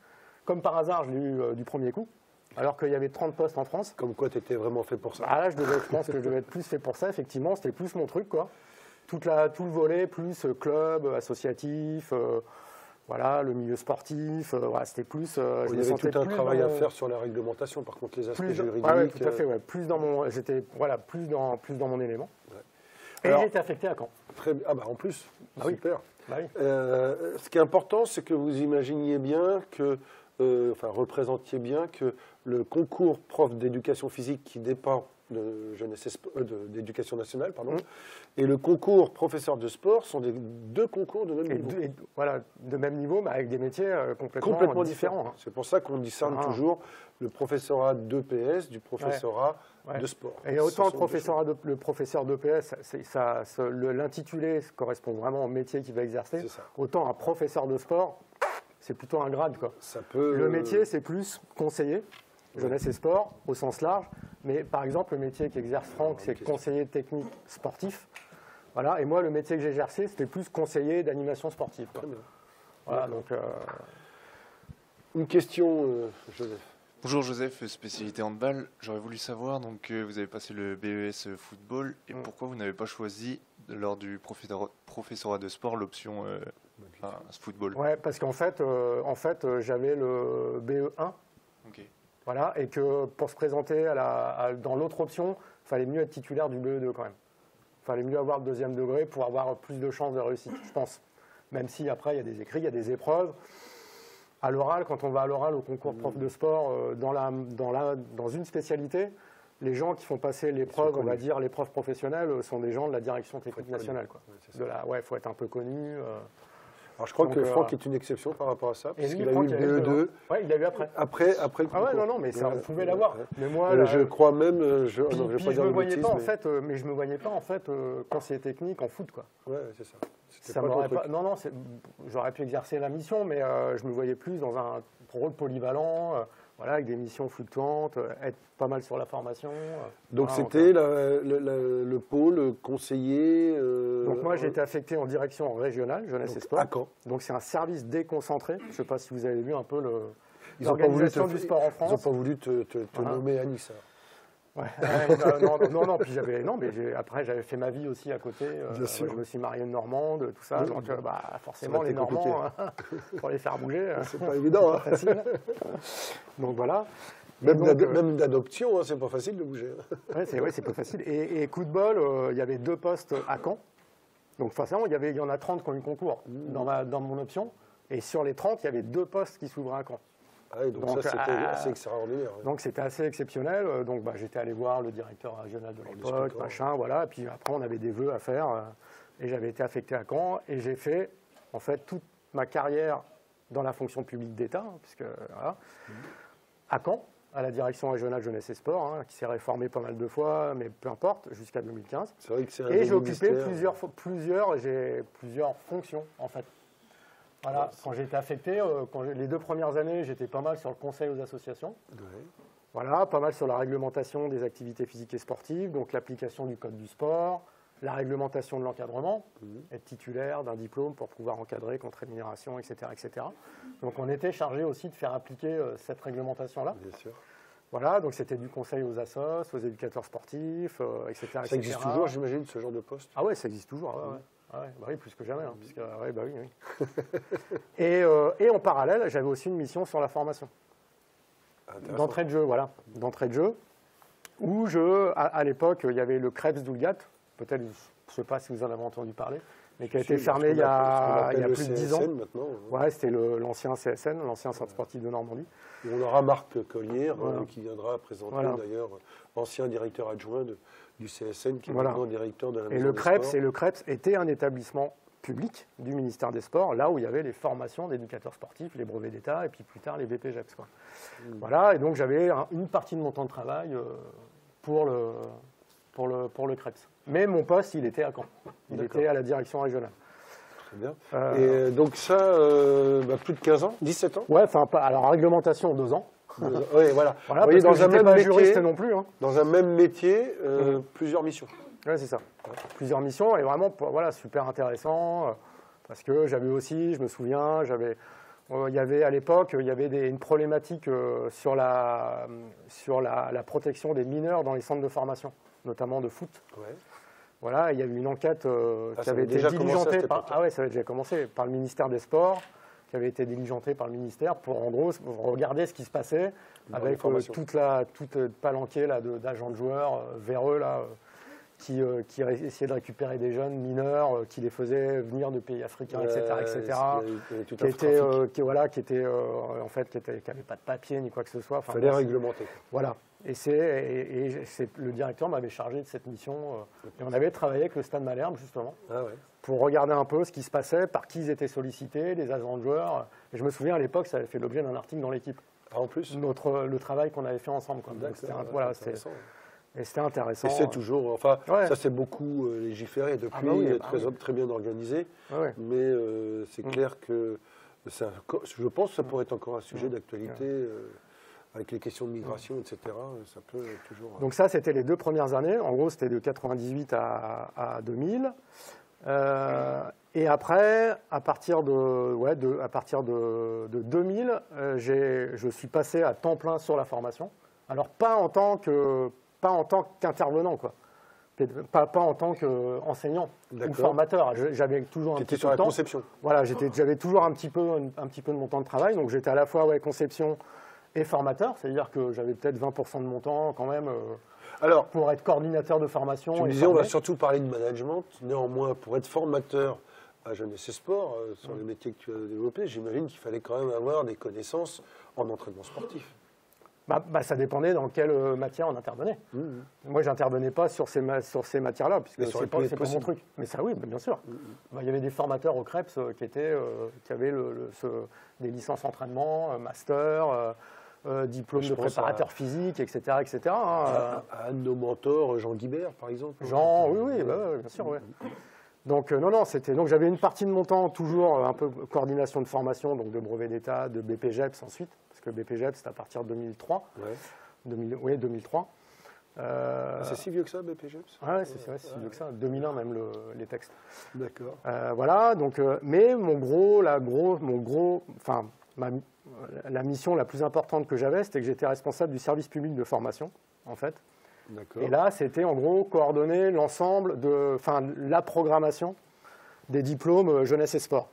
comme par hasard je l'ai eu du premier coup, alors qu'il y avait 30 postes en France. Comme quoi tu étais vraiment fait pour ça. Là je pense que je devais être plus fait pour ça, effectivement, c'était plus mon truc, quoi. Tout le volet, plus club, associatif, le milieu sportif, c'était plus... il y avait tout un travail à faire sur la réglementation, par contre, les aspects juridiques... Oui, tout à fait, j'étais plus dans mon élément. Ouais. Et j'étais affecté à Caen. En plus, super. Oui. Ce qui est important, c'est que vous imaginiez bien représentiez bien que le concours prof d'éducation physique qui dépend de jeunesse d'éducation nationale, pardon, et le concours professeur de sport sont deux concours de même niveau. Voilà, de même niveau, mais avec des métiers complètement différents. Hein. C'est pour ça qu'on discerne toujours le professorat d'EPS du professorat de sport. Et autant le professeur d'EPS, l'intitulé correspond vraiment au métier qu'il va exercer, autant un professeur de sport, c'est plutôt un grade, quoi. Le métier, c'est plus conseiller, jeunesse et sport, au sens large. Mais par exemple, le métier qu'exerce Franck, c'est conseiller technique sportif. Voilà. Et moi, le métier que j'ai exercé, c'était plus conseiller d'animation sportive. Quoi. Voilà, donc, une question, Joseph. Bonjour Joseph, spécialité handball. J'aurais voulu savoir, donc vous avez passé le BES football, et pourquoi vous n'avez pas choisi, lors du professorat de sport, l'option football? Ouais, parce qu'en fait, j'avais le BE1. Okay. Voilà, et que pour se présenter dans l'autre option, il fallait mieux être titulaire du BE2 quand même. Il fallait mieux avoir le deuxième degré pour avoir plus de chances de réussite, je pense. Même si après, il y a des écrits, il y a des épreuves. À l'oral, quand on va à l'oral au concours prof de sport, dans une spécialité, les gens qui font passer l'épreuve, on va dire l'épreuve professionnelle, sont des gens de la direction technique nationale. Il faut être un peu connu. Alors je crois que Franck est une exception par rapport à ça, parce qu'il a eu le BE2. Oui, il l'a eu après. Après le concours. Ah ouais, non, mais ça, on pouvait l'avoir. Mais moi, je crois même, je me voyais pas, en fait, mais je me voyais pas, en fait, conseiller technique en foot, quoi. Ouais, c'est ça. Ça m'aurait pas. Non, j'aurais pu exercer la mission, mais je me voyais plus dans un rôle polyvalent, voilà, avec des missions fluctuantes, être pas mal sur la formation. Donc c'était le pôle conseiller. Donc moi j'ai été affecté en direction régionale jeunesse et sport. À Caen. Donc c'est un service déconcentré. Je ne sais pas si vous avez vu un peu l'organisation du sport en France. Ils n'ont pas voulu te nommer à Nice. Ouais. Non, puis après j'avais fait ma vie aussi à côté. Je me suis marié une Normande, tout ça. Donc forcément les Normands, pour les faire bouger, c'est pas évident. Pas facile. Donc voilà. Même d'adoption, c'est pas facile de bouger. C'est pas facile. Et coup de bol, il y avait 2 postes à Caen. Donc forcément, il y en a 30 qui ont eu concours dans mon option. Et sur les 30, il y avait 2 postes qui s'ouvraient à Caen. Ah oui, donc ça, c'était assez extraordinaire. Ouais. Donc, c'était assez exceptionnel. Donc, j'étais allé voir le directeur régional de l'époque, voilà. Et puis, après, on avait des vœux à faire. Et j'avais été affecté à Caen. Et j'ai fait, en fait, toute ma carrière dans la fonction publique d'État, à Caen, à la direction régionale jeunesse et sport, qui s'est réformée pas mal de fois, mais peu importe, jusqu'à 2015. C'est vrai que c'est et j'ai occupé plusieurs fonctions, en fait. Voilà, quand j'ai été affecté, les 2 premières années, j'étais pas mal sur le conseil aux associations. Ouais. Voilà, pas mal sur la réglementation des activités physiques et sportives, donc l'application du code du sport, la réglementation de l'encadrement, être titulaire d'un diplôme pour pouvoir encadrer contre rémunération, etc., etc. Donc on était chargé aussi de faire appliquer cette réglementation-là. Bien sûr. Voilà, donc c'était du conseil aux assos, aux éducateurs sportifs, etc. Ça existe toujours, j'imagine, ce genre de poste? Ah ouais, ça existe toujours, ouais. Oui, plus que jamais. Oui. Et en parallèle, j'avais aussi une mission sur la formation. D'entrée de jeu, d'entrée de jeu, où à l'époque, il y avait le Krebs d'Oulgat, peut-être, je ne sais pas si vous en avez entendu parler, mais qui a été fermé il y a plus de 10 ans. Maintenant, ouais, c'était l'ancien CSN, l'ancien centre sportif de Normandie. Et on aura Marc Collier, qui viendra présenter d'ailleurs, ancien directeur adjoint du CSN, qui est maintenant directeur de la Maison des Sports. Et le Krebs était un établissement public du ministère des Sports, là où il y avait les formations d'éducateurs sportifs, les brevets d'État, et puis plus tard les BPGEPS. Voilà, et donc j'avais une partie de mon temps de travail pour le Krebs. Mais mon poste, il était à Caen. Il était à la direction régionale. Très bien. Et donc ça, plus de 15 ans, 17 ans? Ouais, alors réglementation 2 ans. Oui, voilà. Vous voyez, dans un même métier, juriste non plus. Dans un même métier, plusieurs missions. Oui, c'est ça. Plusieurs missions, et vraiment, super intéressant, parce que j'avais aussi, je me souviens, il y avait à l'époque, une problématique sur la protection des mineurs dans les centres de formation, notamment de foot. Ouais. Voilà, il y a eu une enquête qui avait été diligentée ça avait déjà commencé par le ministère des Sports, qui avait été diligentée par le ministère pour, en gros, regarder ce qui se passait avec toute palanquée d'agents de joueurs véreux, qui essayaient de récupérer des jeunes mineurs, qui les faisaient venir de pays africains, etc., qui n'avaient pas de papier ni quoi que ce soit. Il fallait réglementer. Voilà. Le directeur m'avait chargé de cette mission. Et on avait travaillé avec le Stade Malherbe, justement, Ah ouais. pour regarder un peu ce qui se passait, par qui ils étaient sollicités, les agents de joueurs. Et je me souviens, à l'époque, ça avait fait l'objet d'un article dans l'équipe. Ah, en plus. Le travail qu'on avait fait ensemble. Quoi. Donc, c'était intéressant. Et c'est toujours, enfin, Ouais. ça c'est beaucoup légiféré depuis, Ah bah oui, très bien organisé, Ouais. mais c'est clair que je pense que ça pourrait être encore un sujet d'actualité avec les questions de migration, etc. Ça peut toujours. Donc ça, c'était les 2 premières années. En gros, c'était de 98 à 2000. Et après, à partir de 2000, je suis passé à temps plein sur la formation. Alors pas en tant qu'intervenant, quoi. Pas en tant qu'enseignant ou formateur. J'avais toujours un petit peu sur de la temps. conception. Voilà, j'avais toujours un petit peu de mon temps de travail. Donc j'étais à la fois conception et formateur. C'est-à-dire que j'avais peut-être 20% de mon temps quand même Alors, pour être coordinateur de formation. tu me et disais, on va former. surtout parler de management. Néanmoins, pour être formateur à Jeunesse et Sport, sur les métiers que tu as développés, j'imagine qu'il fallait quand même avoir des connaissances en entraînement sportif. Ça dépendait dans quelle matière on intervenait. Moi, je n'intervenais pas sur ces matières-là, puisque Mais ça aurait c'est pu être pas mon possible. truc. Mais ça, oui, bien sûr. Il y avait des formateurs au CREPS qui avaient des licences entraînement, master, diplôme Je de pense préparateur physique, etc. etc. hein. À un de nos mentors, Jean Guibert, par exemple. Oui, bien sûr, oui. Donc, non, donc j'avais une partie de mon temps toujours un peu coordination de formation, donc de brevet d'État, de BPGEPS ensuite, parce que BPGEPS, c'est à partir de 2003. Ouais. 2003. C'est si vieux que ça, BPGEPS? Ouais, c'est si vieux que ça. 2001 même les textes. D'accord. Voilà, donc, mais la mission la plus importante que j'avais, c'était que j'étais responsable du service public de formation, en fait. D'accord. Et là, c'était en gros coordonner l'ensemble la programmation des diplômes jeunesse et sport.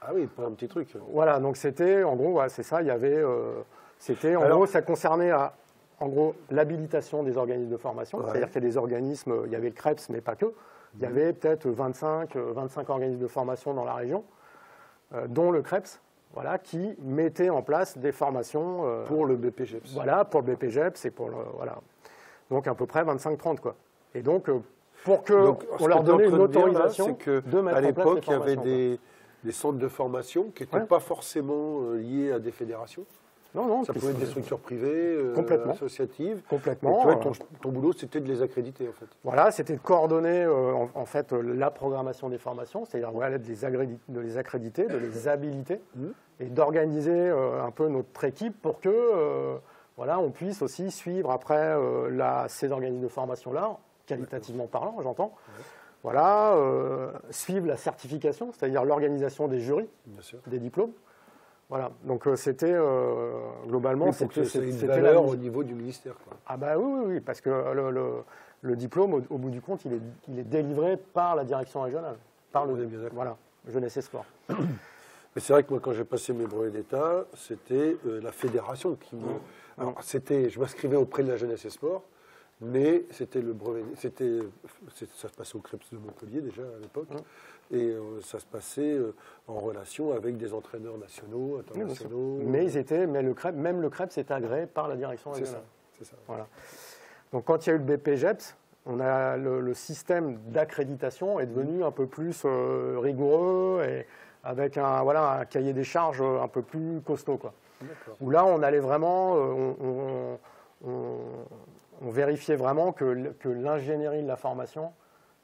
Ah oui, pas un petit truc. Voilà, donc c'était en gros, c'est ça, il y avait, gros, ça concernait en gros l'habilitation des organismes de formation, c'est-à-dire qu'il y a des organismes, il y avait le CREPS, mais pas que, il y avait peut-être 25 organismes de formation dans la région, dont le CREPS, voilà, qui mettait en place des formations Pour le BPGEPS. Voilà, pour le BPGEPS et pour le voilà. Donc à peu près 25-30 quoi. Et donc pour qu'on leur donnait une autorisation c'est que de mettre à en place l'époque, il y les avait formations, des centres de formation qui n'étaient pas forcément liés à des fédérations. Non, Ça pouvait être des structures privées, Complètement. associatives. complètement. Et toi, ton boulot, c'était de les accréditer, en fait. Voilà, c'était de coordonner en fait la programmation des formations, c'est-à-dire de les accréditer, de les habiliter et d'organiser un peu notre équipe pour que on puisse aussi suivre après ces organismes de formation-là, qualitativement parlant, j'entends. Voilà, suivre la certification, c'est-à-dire l'organisation des jurys, Bien sûr. des diplômes. Voilà, donc c'était globalement, Pour que c'est une c'était valeur au niveau du ministère, quoi. Ah bah oui, parce que le diplôme, au bout du compte, il est délivré par la direction régionale, par On est bien d'accord. voilà, Jeunesse et Sport. Mais c'est vrai que moi, quand j'ai passé mes brevets d'État, c'était la fédération qui me... Alors, je m'inscrivais auprès de la Jeunesse et Sport, mais c'était le brevet... ça se passait au CREPS de Montpellier, déjà, à l'époque. Et ça se passait en relation avec des entraîneurs nationaux, internationaux. Mais même le CREPS est agréé par la direction régionale. C'est ça. Voilà. Donc quand il y a eu le BPGEPS, on a le système d'accréditation est devenu un peu plus rigoureux et avec un cahier des charges un peu plus costaud, quoi. Où là, on allait vraiment, on vérifiait vraiment que l'ingénierie de la formation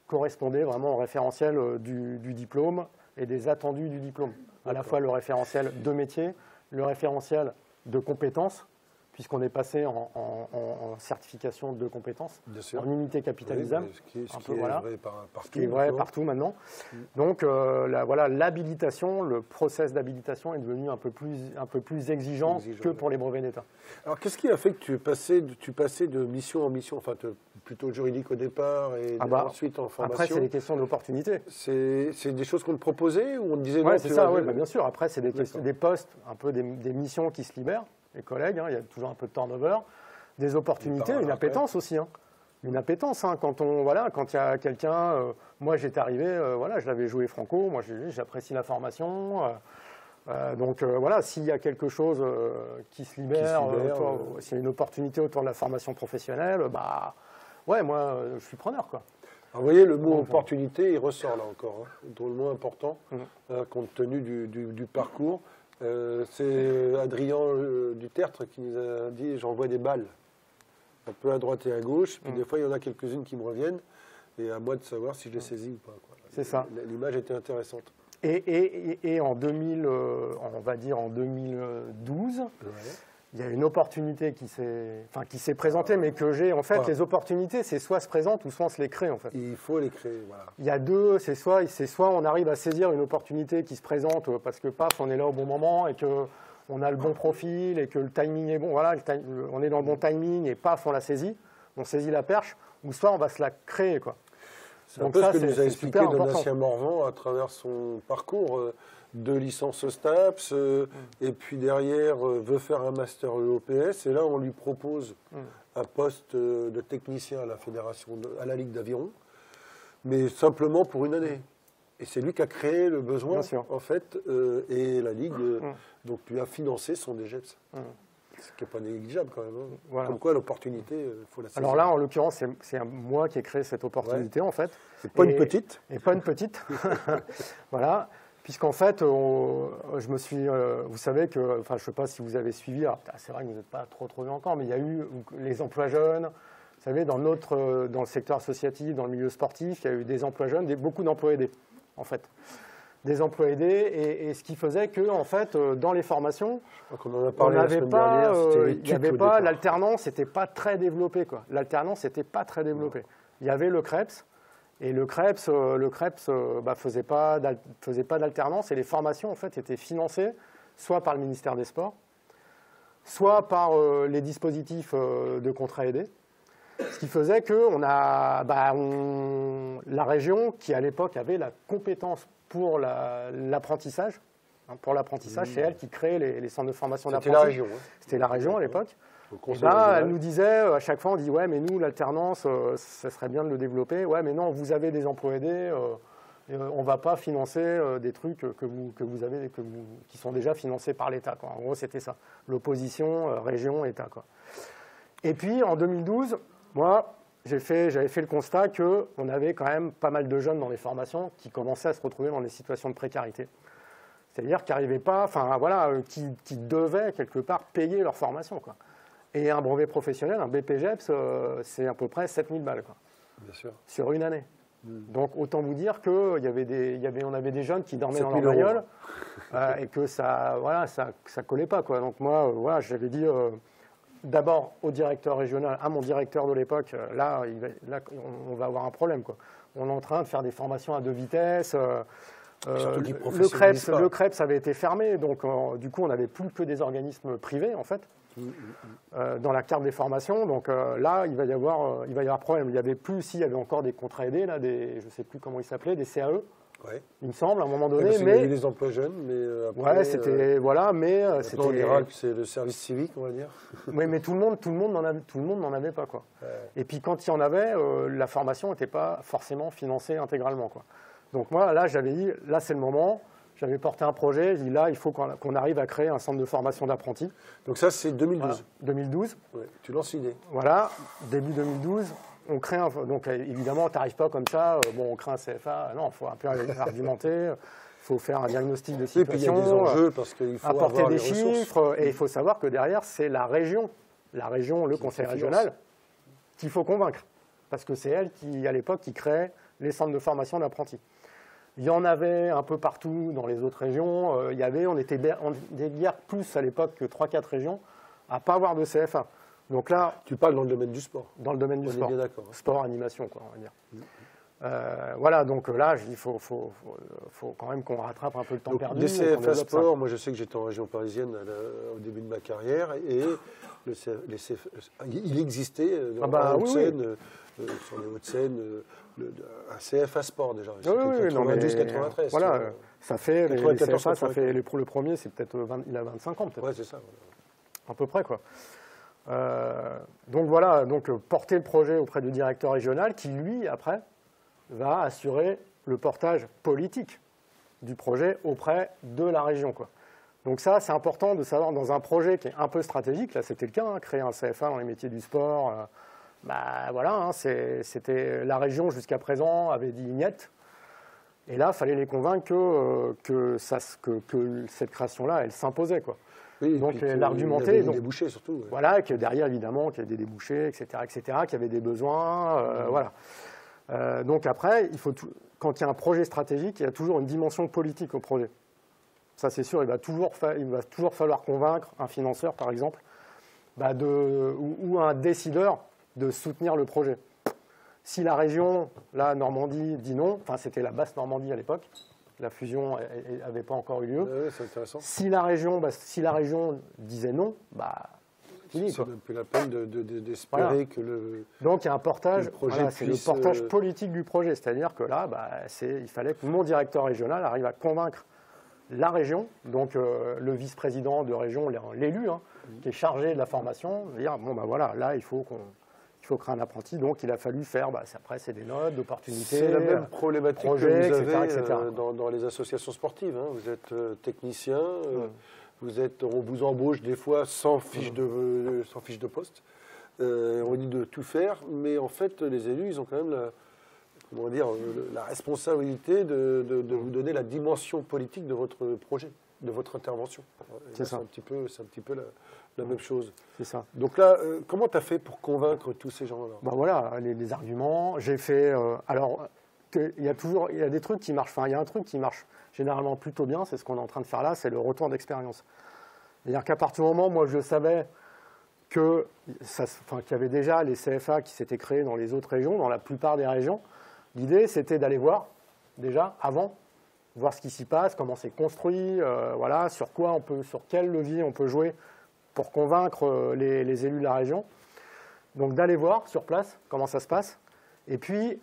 correspondait vraiment au référentiel du diplôme et des attendus du diplôme. À la fois le référentiel de métier, le référentiel de compétences, puisqu'on est passé en certification de compétences, en unité capitalisable, Ce qui est vrai partout maintenant. Donc l'habilitation, le process d'habilitation est devenu un peu plus exigeant que pour les brevets d'État. Alors qu'est-ce qui a fait que tu passais de mission en mission, enfin plutôt juridique au départ et ensuite en formation? Après, c'est des questions d'opportunité. C'est des choses qu'on te proposait ou on te disait non? C'est ça, bien sûr. Après, c'est des postes, un peu des missions qui se libèrent. Les collègues, il y a toujours un peu de turnover, des opportunités, une appétence aussi. Une appétence, quand il y a quelqu'un, moi j'étais arrivé, je l'avais joué franco, moi j'apprécie la formation, Donc voilà, s'il y a quelque chose qui se libère, s'il y a une opportunité autour de la formation professionnelle, bah ouais, moi je suis preneur, quoi. Alors, vous voyez, le mot opportunité, il ressort là encore, hein, drôlement important, compte tenu du parcours. C'est Adrien Dutertre qui nous a dit « j'envoie des balles ». Un peu à droite et à gauche, puis des fois il y en a quelques-unes qui me reviennent, et à moi de savoir si je les saisis ou pas. C'est ça. L'image était intéressante. Et en 2000, on va dire en 2012, il y a une opportunité qui s'est présentée, mais que j'ai, en fait, les opportunités, c'est soit se présentent ou soit on se les crée, en fait. Il faut les créer, voilà. Il y a deux, c'est soit on arrive à saisir une opportunité qui se présente parce que paf, on est là au bon moment et que on a le bon profil et que le timing est bon, voilà, on est dans le bon timing et paf, on la saisit, on saisit la perche, ou soit on va se la créer, quoi. C'est un peu ce que nous a expliqué Donatien Morvan à travers son parcours. 2 licences STAPS, et puis derrière veut faire un master EOPS, et là on lui propose un poste de technicien à la fédération, à la Ligue d'Aviron, mais simplement pour une année. Et c'est lui qui a créé le besoin, en fait, et la Ligue donc lui a financé son DGEPS. Ce qui n'est pas négligeable quand même. Hein. Voilà. Comme quoi l'opportunité, il faut la saisir. Alors là, en l'occurrence, c'est moi qui ai créé cette opportunité, en fait. C'est pas une petite. Et pas une petite. Voilà. Puisqu'en fait, je me suis, vous savez que, enfin, je ne sais pas si vous avez suivi, c'est vrai que vous n'êtes pas trop vieux encore, mais il y a eu les emplois jeunes. Vous savez, dans le secteur associatif, dans le milieu sportif, il y a eu des emplois jeunes, beaucoup d'emplois aidés, en fait. Des emplois aidés, et ce qui faisait que, en fait, dans les formations, on n'avait pas, il n'y avait pas, l'alternance n'était pas très développée, quoi. L'alternance n'était pas très développée. Il y avait le CREPS. Et le CREPS faisait pas d'alternance, et les formations en fait étaient financées soit par le ministère des Sports, soit par les dispositifs de contrats aidés. Ce qui faisait que la région, qui à l'époque avait la compétence pour l'apprentissage, c'est elle qui créait les centres de formation d'apprentis. C'était la région. Hein. C'était la région à l'époque. Elle nous disait, à chaque fois, on dit, ouais, mais nous, l'alternance, ça serait bien de le développer. Ouais, mais non, vous avez des emplois aidés, on ne va pas financer des trucs que vous avez, qui sont déjà financés par l'État, quoi. En gros, c'était ça. L'opposition, région, État, quoi. Et puis, en 2012, moi, j'avais fait le constat qu'on avait quand même pas mal de jeunes dans les formations qui commençaient à se retrouver dans des situations de précarité. C'est-à-dire qui n'arrivaient pas, qui devaient quelque part payer leur formation, quoi. Et un brevet professionnel, un BPGEPS, c'est à peu près 7000 balles, quoi. Bien sûr. Sur une année. Donc autant vous dire qu'on avait des jeunes qui dormaient dans leur bagnole et que ça collait pas, quoi. Donc moi, j'avais dit d'abord au directeur régional, à mon directeur de l'époque, là, on va avoir un problème, quoi. On est en train de faire des formations à 2 vitesses. Le CREPS avait été fermé, donc du coup, on n'avait plus que des organismes privés, en fait. Dans la carte des formations, donc là il va y avoir problème. Il y avait encore des contrats aidés, là, je ne sais plus comment ils s'appelaient, des CAE, il me semble, à un moment donné. Il y a eu les emplois jeunes, mais après, c'était c'était. On dira que c'est le service civique, on va dire. Oui, mais tout le monde n'en avait pas, quoi. Ouais. Et puis quand il y en avait, la formation n'était pas forcément financée intégralement, quoi. Donc moi là j'avais dit, là c'est le moment. J'avais porté un projet, j'ai dit là, il faut qu'on arrive à créer un centre de formation d'apprentis. Donc ça, c'est 2012. Voilà, 2012. Ouais, tu lances l'idée. Voilà, début 2012, on crée donc évidemment, tu n'arrives pas comme ça, on crée un CFA, non, il faut un peu argumenter, il faut faire un diagnostic de situation. Et puis il y a des enjeux, parce qu'il faut apporter avoir des les chiffres, et il faut savoir que derrière, c'est la région, le conseil régional, qu'il faut convaincre. Parce que c'est elle qui, à l'époque, qui créait les centres de formation d'apprentis. Il y en avait un peu partout dans les autres régions. On était guère plus à l'époque que 3-4 régions à ne pas avoir de CFA. Donc là, tu parles dans le domaine du sport. Dans le domaine du sport. On est bien d'accord. Sport, animation, quoi, on va dire. Voilà, donc là, il faut quand même qu'on rattrape un peu le temps perdu. Des CFA sport, moi je sais que j'étais en région parisienne au début de ma carrière, et il existait dans Haute-Seine, sur les Hauts-de-Seine, un CFA sport déjà. Oui, 92-93. Voilà, ça fait les CFA, ça fait le premier, c'est peut-être il a 25 ans peut-être. Ouais, c'est ça. Voilà. À peu près, quoi. Donc voilà, porter le projet auprès du directeur régional qui, lui, après, va assurer le portage politique du projet auprès de la région, quoi. Donc ça, c'est important de savoir dans un projet qui est un peu stratégique, là c'était le cas, hein, créer un CFA dans les métiers du sport, voilà, hein, c'était la région jusqu'à présent avait dit niet. Et là, il fallait les convaincre que cette création-là, elle s'imposait, quoi. Oui, donc l'argumenter. Il y avait des débouchés surtout. Ouais. Voilà, que derrière, évidemment, qu'il y avait des débouchés, etc., qu'il y avait des besoins, voilà. Donc après, quand il y a un projet stratégique, il y a toujours une dimension politique au projet. Ça, c'est sûr, il va toujours falloir convaincre un financeur, par exemple, ou un décideur de soutenir le projet. Si la région, la Normandie, dit non, enfin c'était la basse Normandie à l'époque, la fusion n'avait pas encore eu lieu. Ouais, c'est intéressant. Si la région disait non, fini. C'est plus la peine d'espérer que le. Donc il y a un portage, c'est le portage politique du projet, c'est-à-dire que là, il fallait que mon directeur régional arrive à convaincre la région, donc le vice-président de région, l'élu, hein, qui est chargé de la formation, de dire voilà, là il faut créer un apprenti, donc il a fallu faire, après c'est des notes d'opportunités. C'est la même problématique projets, que vous avez etc. Dans les associations sportives. Hein. Vous êtes technicien, on vous embauche des fois sans fiche de poste. On dit de tout faire, mais en fait les élus, ils ont quand même la responsabilité de vous donner la dimension politique de votre projet, de votre intervention. C'est un petit peu la même chose. C'est ça. Donc là, comment tu as fait pour convaincre tous ces gens-là? Voilà, les arguments. J'ai fait. Il y a des trucs qui marchent. Enfin, il y a un truc qui marche généralement plutôt bien, c'est ce qu'on est en train de faire là, c'est le retour d'expérience. C'est-à-dire qu'à partir du moment où moi je savais qu'il y avait déjà les CFA qui s'étaient créés dans les autres régions, dans la plupart des régions, l'idée c'était d'aller voir déjà avant, voir ce qui s'y passe, comment c'est construit, voilà, sur quel levier on peut jouer pour convaincre les élus de la région. Donc d'aller voir sur place comment ça se passe, et puis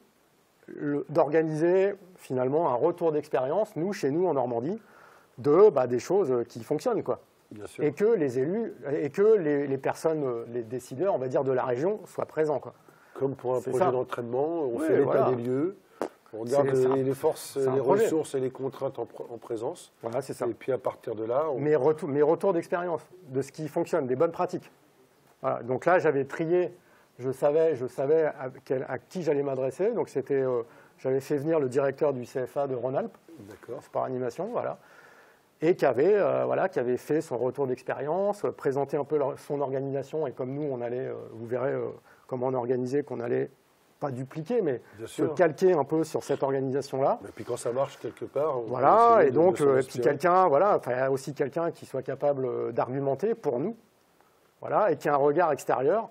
d'organiser finalement un retour d'expérience, chez nous en Normandie, des choses qui fonctionnent, quoi. Bien sûr. Et que les élus, et que les personnes, les décideurs, on va dire, de la région soient présents, quoi. Comme pour un projet d'entraînement, on fait l'état des lieux, on regarde les forces, les ressources et les contraintes en présence. Voilà, c'est ça. Et puis à partir de là... Mes retours d'expérience, de ce qui fonctionne, des bonnes pratiques. Voilà. Donc là, j'avais trié, je savais à qui j'allais m'adresser. Donc j'avais fait venir le directeur du CFA de Rhône-Alpes, par animation, voilà. Et qui avait fait son retour d'expérience, présenté un peu son organisation, et comme nous, on allait, vous verrez comment on organisait, qu'on allait pas dupliquer, mais se calquer un peu sur cette organisation-là. Et puis quand ça marche quelque part... Voilà, et donc, puis aussi quelqu'un qui soit capable d'argumenter pour nous, voilà, et qui a un regard extérieur,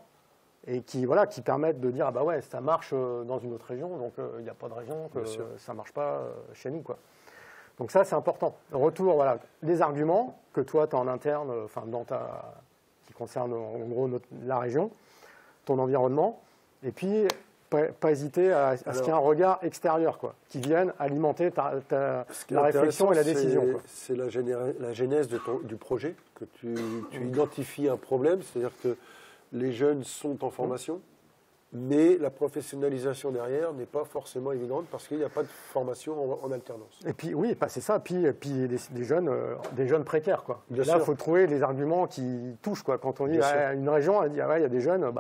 et qui permette de dire, ça marche dans une autre région, donc il n'y a pas de raison que ça ne marche pas chez nous, quoi. Donc ça, c'est important. Retour, les arguments que toi, tu as en interne, qui concernent en gros la région, ton environnement, et puis pas hésiter à ce qu'il y ait un regard extérieur, quoi, qui vienne alimenter la réflexion et la décision. C'est la genèse du projet, que tu identifies un problème, c'est-à-dire que les jeunes sont en formation, mais la professionnalisation derrière n'est pas forcément évidente parce qu'il n'y a pas de formation en alternance. Et puis oui, c'est ça. Puis des jeunes précaires, quoi. Bien là, il faut trouver les arguments qui touchent, quoi. Quand on dit une région, elle dit il y a des jeunes,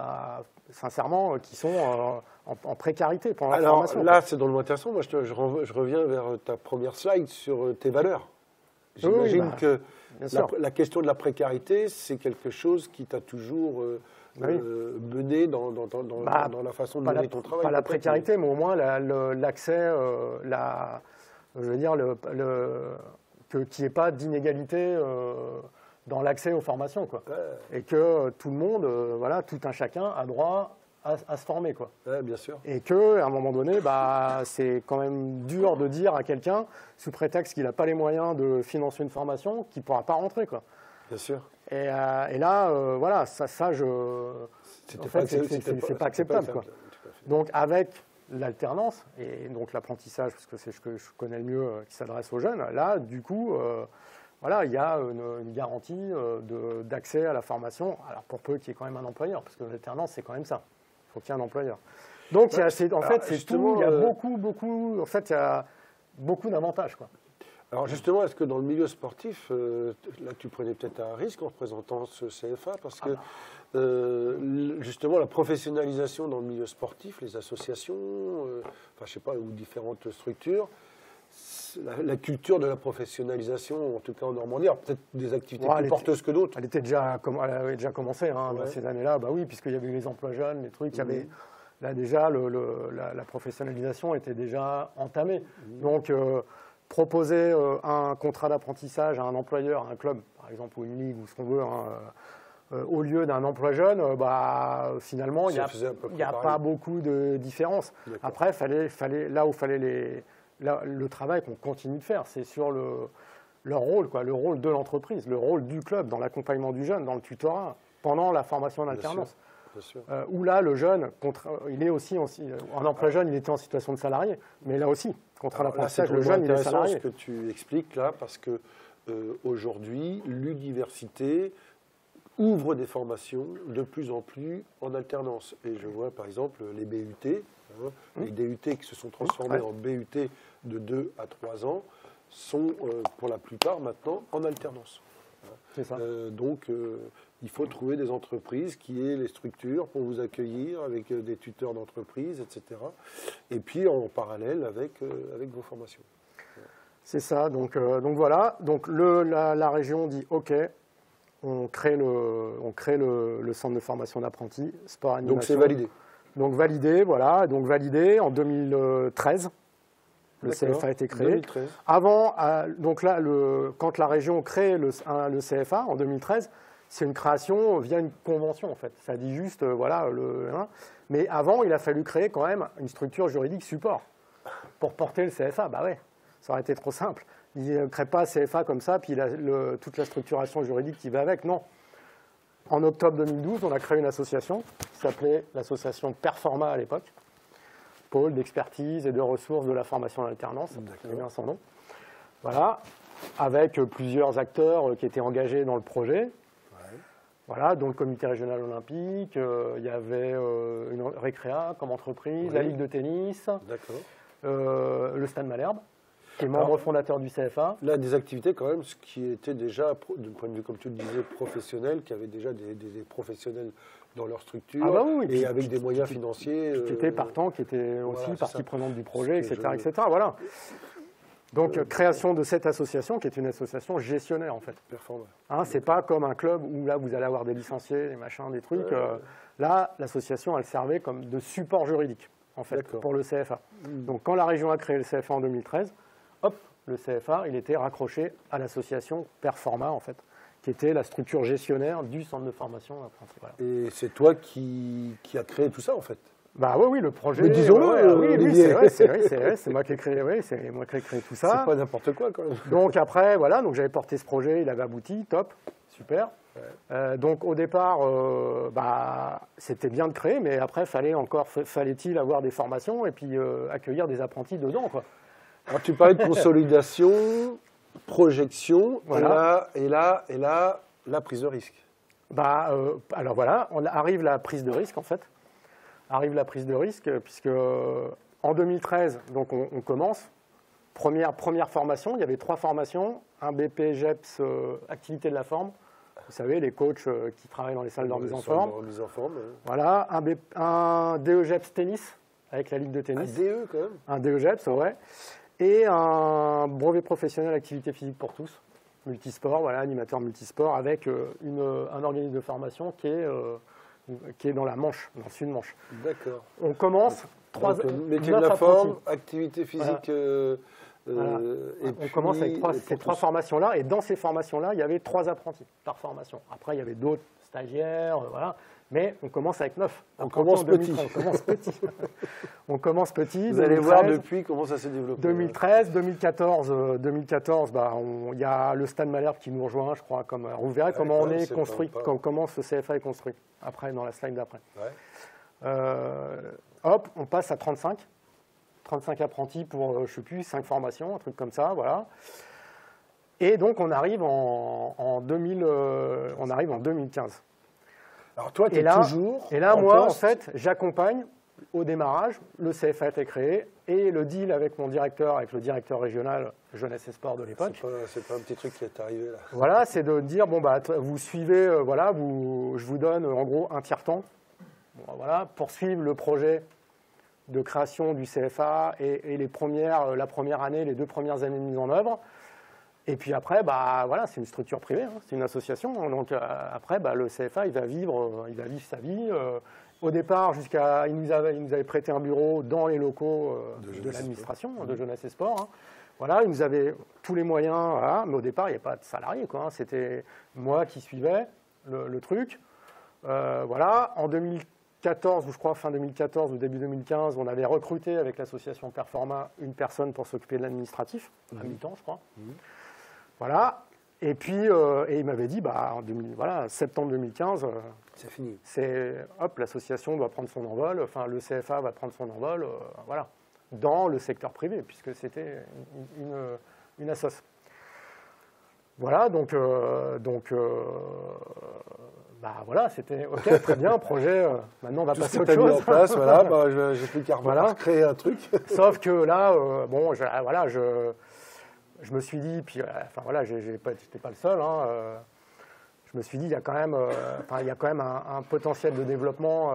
sincèrement, qui sont en précarité pendant la formation. Là, c'est dans le moins intéressant. Moi, je reviens vers ta première slide sur tes valeurs. J'imagine que la question de la précarité, c'est quelque chose qui t'a toujours mené dans la façon de mener ton travail. Pas la précarité, mais au moins l'accès, je veux dire, qu'il n'y ait pas d'inégalité dans l'accès aux formations, quoi. Et que tout le monde, tout un chacun a droit à se former, quoi. Bien sûr. Et qu'à un moment donné, c'est quand même dur de dire à quelqu'un, sous prétexte qu'il n'a pas les moyens de financer une formation, qu'il ne pourra pas rentrer, quoi. Bien sûr. Et là, c'est pas acceptable, quoi. Donc avec l'alternance et donc l'apprentissage, parce que c'est ce que je connais le mieux, qui s'adresse aux jeunes, là, du coup, il y a une garantie d'accès à la formation, alors pour peu qu'il y ait quand même un employeur, parce que l'alternance, c'est quand même ça. Il faut qu'il y ait un employeur. Donc, il y a beaucoup d'avantages, quoi. Alors justement, est-ce que dans le milieu sportif, là tu prenais peut-être un risque en représentant ce CFA, parce que justement la professionnalisation dans le milieu sportif, les associations, enfin je sais pas, ou différentes structures, la culture de la professionnalisation, en tout cas en Normandie, alors peut-être des activités plus porteuses que d'autres. Elle avait déjà commencé dans ces années-là, bah oui, puisqu'il y avait eu les emplois jeunes, les trucs, il y avait, là déjà la professionnalisation était déjà entamée. Donc proposer un contrat d'apprentissage à un employeur, à un club, par exemple, ou une ligue, ou ce qu'on veut, au lieu d'un emploi jeune, finalement, il n'y a pas beaucoup de différence. Après, là où fallait le travail qu'on continue de faire, c'est sur leur rôle, le rôle de l'entreprise, le rôle du club dans l'accompagnement du jeune, dans le tutorat, pendant la formation en alternance. Où là, le jeune, il est aussi en emploi jeune, il était en situation de salarié, mais là aussi, contrat d'apprentissage, le jeune, il est salarié. C'est ce que tu expliques là, parce que aujourd'hui, l'université ouvre des formations de plus en plus en alternance. Et je vois par exemple les BUT, les DUT qui se sont transformés en BUT de 2 à 3 ans, sont pour la plupart maintenant en alternance. C'est ça. Donc, il faut trouver des entreprises qui aient les structures pour vous accueillir avec des tuteurs d'entreprise, etc. Et puis en parallèle avec vos formations. C'est ça. Donc voilà. Donc la région dit OK, on crée le centre de formation d'apprentis sport animation. Donc c'est validé. Donc validé, voilà. Donc validé en 2013. Le CFA a été créé. 2013. Avant, donc là, quand la région crée le CFA en 2013, c'est une création via une convention en fait. Ça dit juste, mais avant, il a fallu créer quand même une structure juridique support pour porter le CFA. Bah ouais, ça aurait été trop simple. Il ne crée pas CFA comme ça, puis toute la structuration juridique qui va avec. Non. En octobre 2012, on a créé une association qui s'appelait l'association Performa à l'époque. Pôle d'expertise et de ressources de la formation en alternance, c'est bien son nom. Voilà, avec plusieurs acteurs qui étaient engagés dans le projet. Ouais. Voilà, dont le comité régional olympique, il y avait une Récréa comme entreprise, la Ligue de tennis, le Stade Malherbe, qui est membre fondateur du CFA. Là, des activités quand même, ce qui était déjà, du point de vue, comme tu le disais, professionnel, qui avait déjà des professionnels dans leur structure, et avec des moyens financiers. Qui étaient partants, qui étaient aussi partie prenante du projet, etc. Voilà. Donc, création de cette association, qui est une association gestionnaire, en fait. C'est pas comme un club où là, vous allez avoir des licenciés, des machins, des trucs. Là, l'association, elle servait comme de support juridique, en fait, pour le CFA. Donc, quand la région a créé le CFA en 2013, hop, le CFA, il était raccroché à l'association Performa, en fait, qui était la structure gestionnaire du centre de formation apprentis. Voilà. Et c'est toi qui a créé tout ça, en fait? Bah oui, le projet. Mais disons-le, oui, c'est vrai, c'est moi qui ai créé, tout ça. C'est pas n'importe quoi, quand même. Donc après, voilà, donc j'avais porté ce projet, il avait abouti, top, super. Donc au départ, c'était bien de créer, mais après, fallait-il avoir des formations et puis accueillir des apprentis dedans, quoi. Alors tu parlais de consolidation, projection, voilà. et là, la prise de risque. Alors voilà, arrive la prise de risque en fait. Arrive la prise de risque puisque en 2013, donc on commence. Première formation, il y avait 3 formations, un BP GEPS activité de la forme. Vous savez, les coachs qui travaillent dans les salles de remise en forme. Voilà, un DE GEPS tennis avec la Ligue de tennis. Un DE quand même. Un DE GEPS, ouais. Et un brevet professionnel activité physique pour tous, multisport, voilà, animateur multisport, avec un organisme de formation qui est dans la Manche, dans le sud-Manche. D'accord. On commence métier de la forme, activité physique. On commence avec ces 3 formations-là, et dans ces formations-là, il y avait 3 apprentis par formation. Après, il y avait d'autres stagiaires, voilà. Mais on commence avec 9. On commence petit. On commence petit. Vous allez voir depuis comment ça s'est développé. 2013, 2014, il y a le Stade Malherbe qui nous rejoint, je crois. Vous verrez comment on est construit, comment ce CFA est construit. Après, dans la slide d'après. Hop, on passe à 35. 35 apprentis pour, je ne sais plus, 5 formations, un truc comme ça, voilà. Et donc, on arrive en 2015. Alors toi, tu es toujours. Et là, moi, en fait, j'accompagne au démarrage, le CFA a été créé et le deal avec le directeur régional jeunesse et sport de l'époque. C'est pas un petit truc qui est arrivé là. Voilà, c'est de dire bon bah vous suivez, je vous donne en gros un tiers-temps, bon, voilà, pour suivre le projet de création du CFA et la première année, les 2 premières années de mise en œuvre. Et puis après, bah voilà, c'est une structure privée, hein, c'est une association. Donc après, bah, le CFA, il va vivre sa vie. Au départ, il nous avait prêté un bureau dans les locaux de l'administration de jeunesse et sport. Hein. Voilà, il nous avait tous les moyens, voilà, mais au départ, il n'y avait pas de salariés, quoi, hein. C'était moi qui suivais le truc. Voilà, en 2014, ou je crois fin 2014 ou début 2015, on avait recruté avec l'association Performa une personne pour s'occuper de l'administratif, à mi-temps, je crois. Voilà, et puis il m'avait dit, bah, septembre 2015, c'est fini. L'association doit prendre son envol, enfin le CFA va prendre son envol, voilà, dans le secteur privé, puisque c'était une assoce. Voilà, donc bah voilà, c'était ok, très bien, projet. Maintenant, on va passer à autre chose. Mis en place, voilà, bah, j'ai plus qu'à créer un truc. Sauf que là, bon, je me suis dit, puis enfin voilà, j'étais pas le seul. Hein, je me suis dit, il y a quand même un potentiel de développement,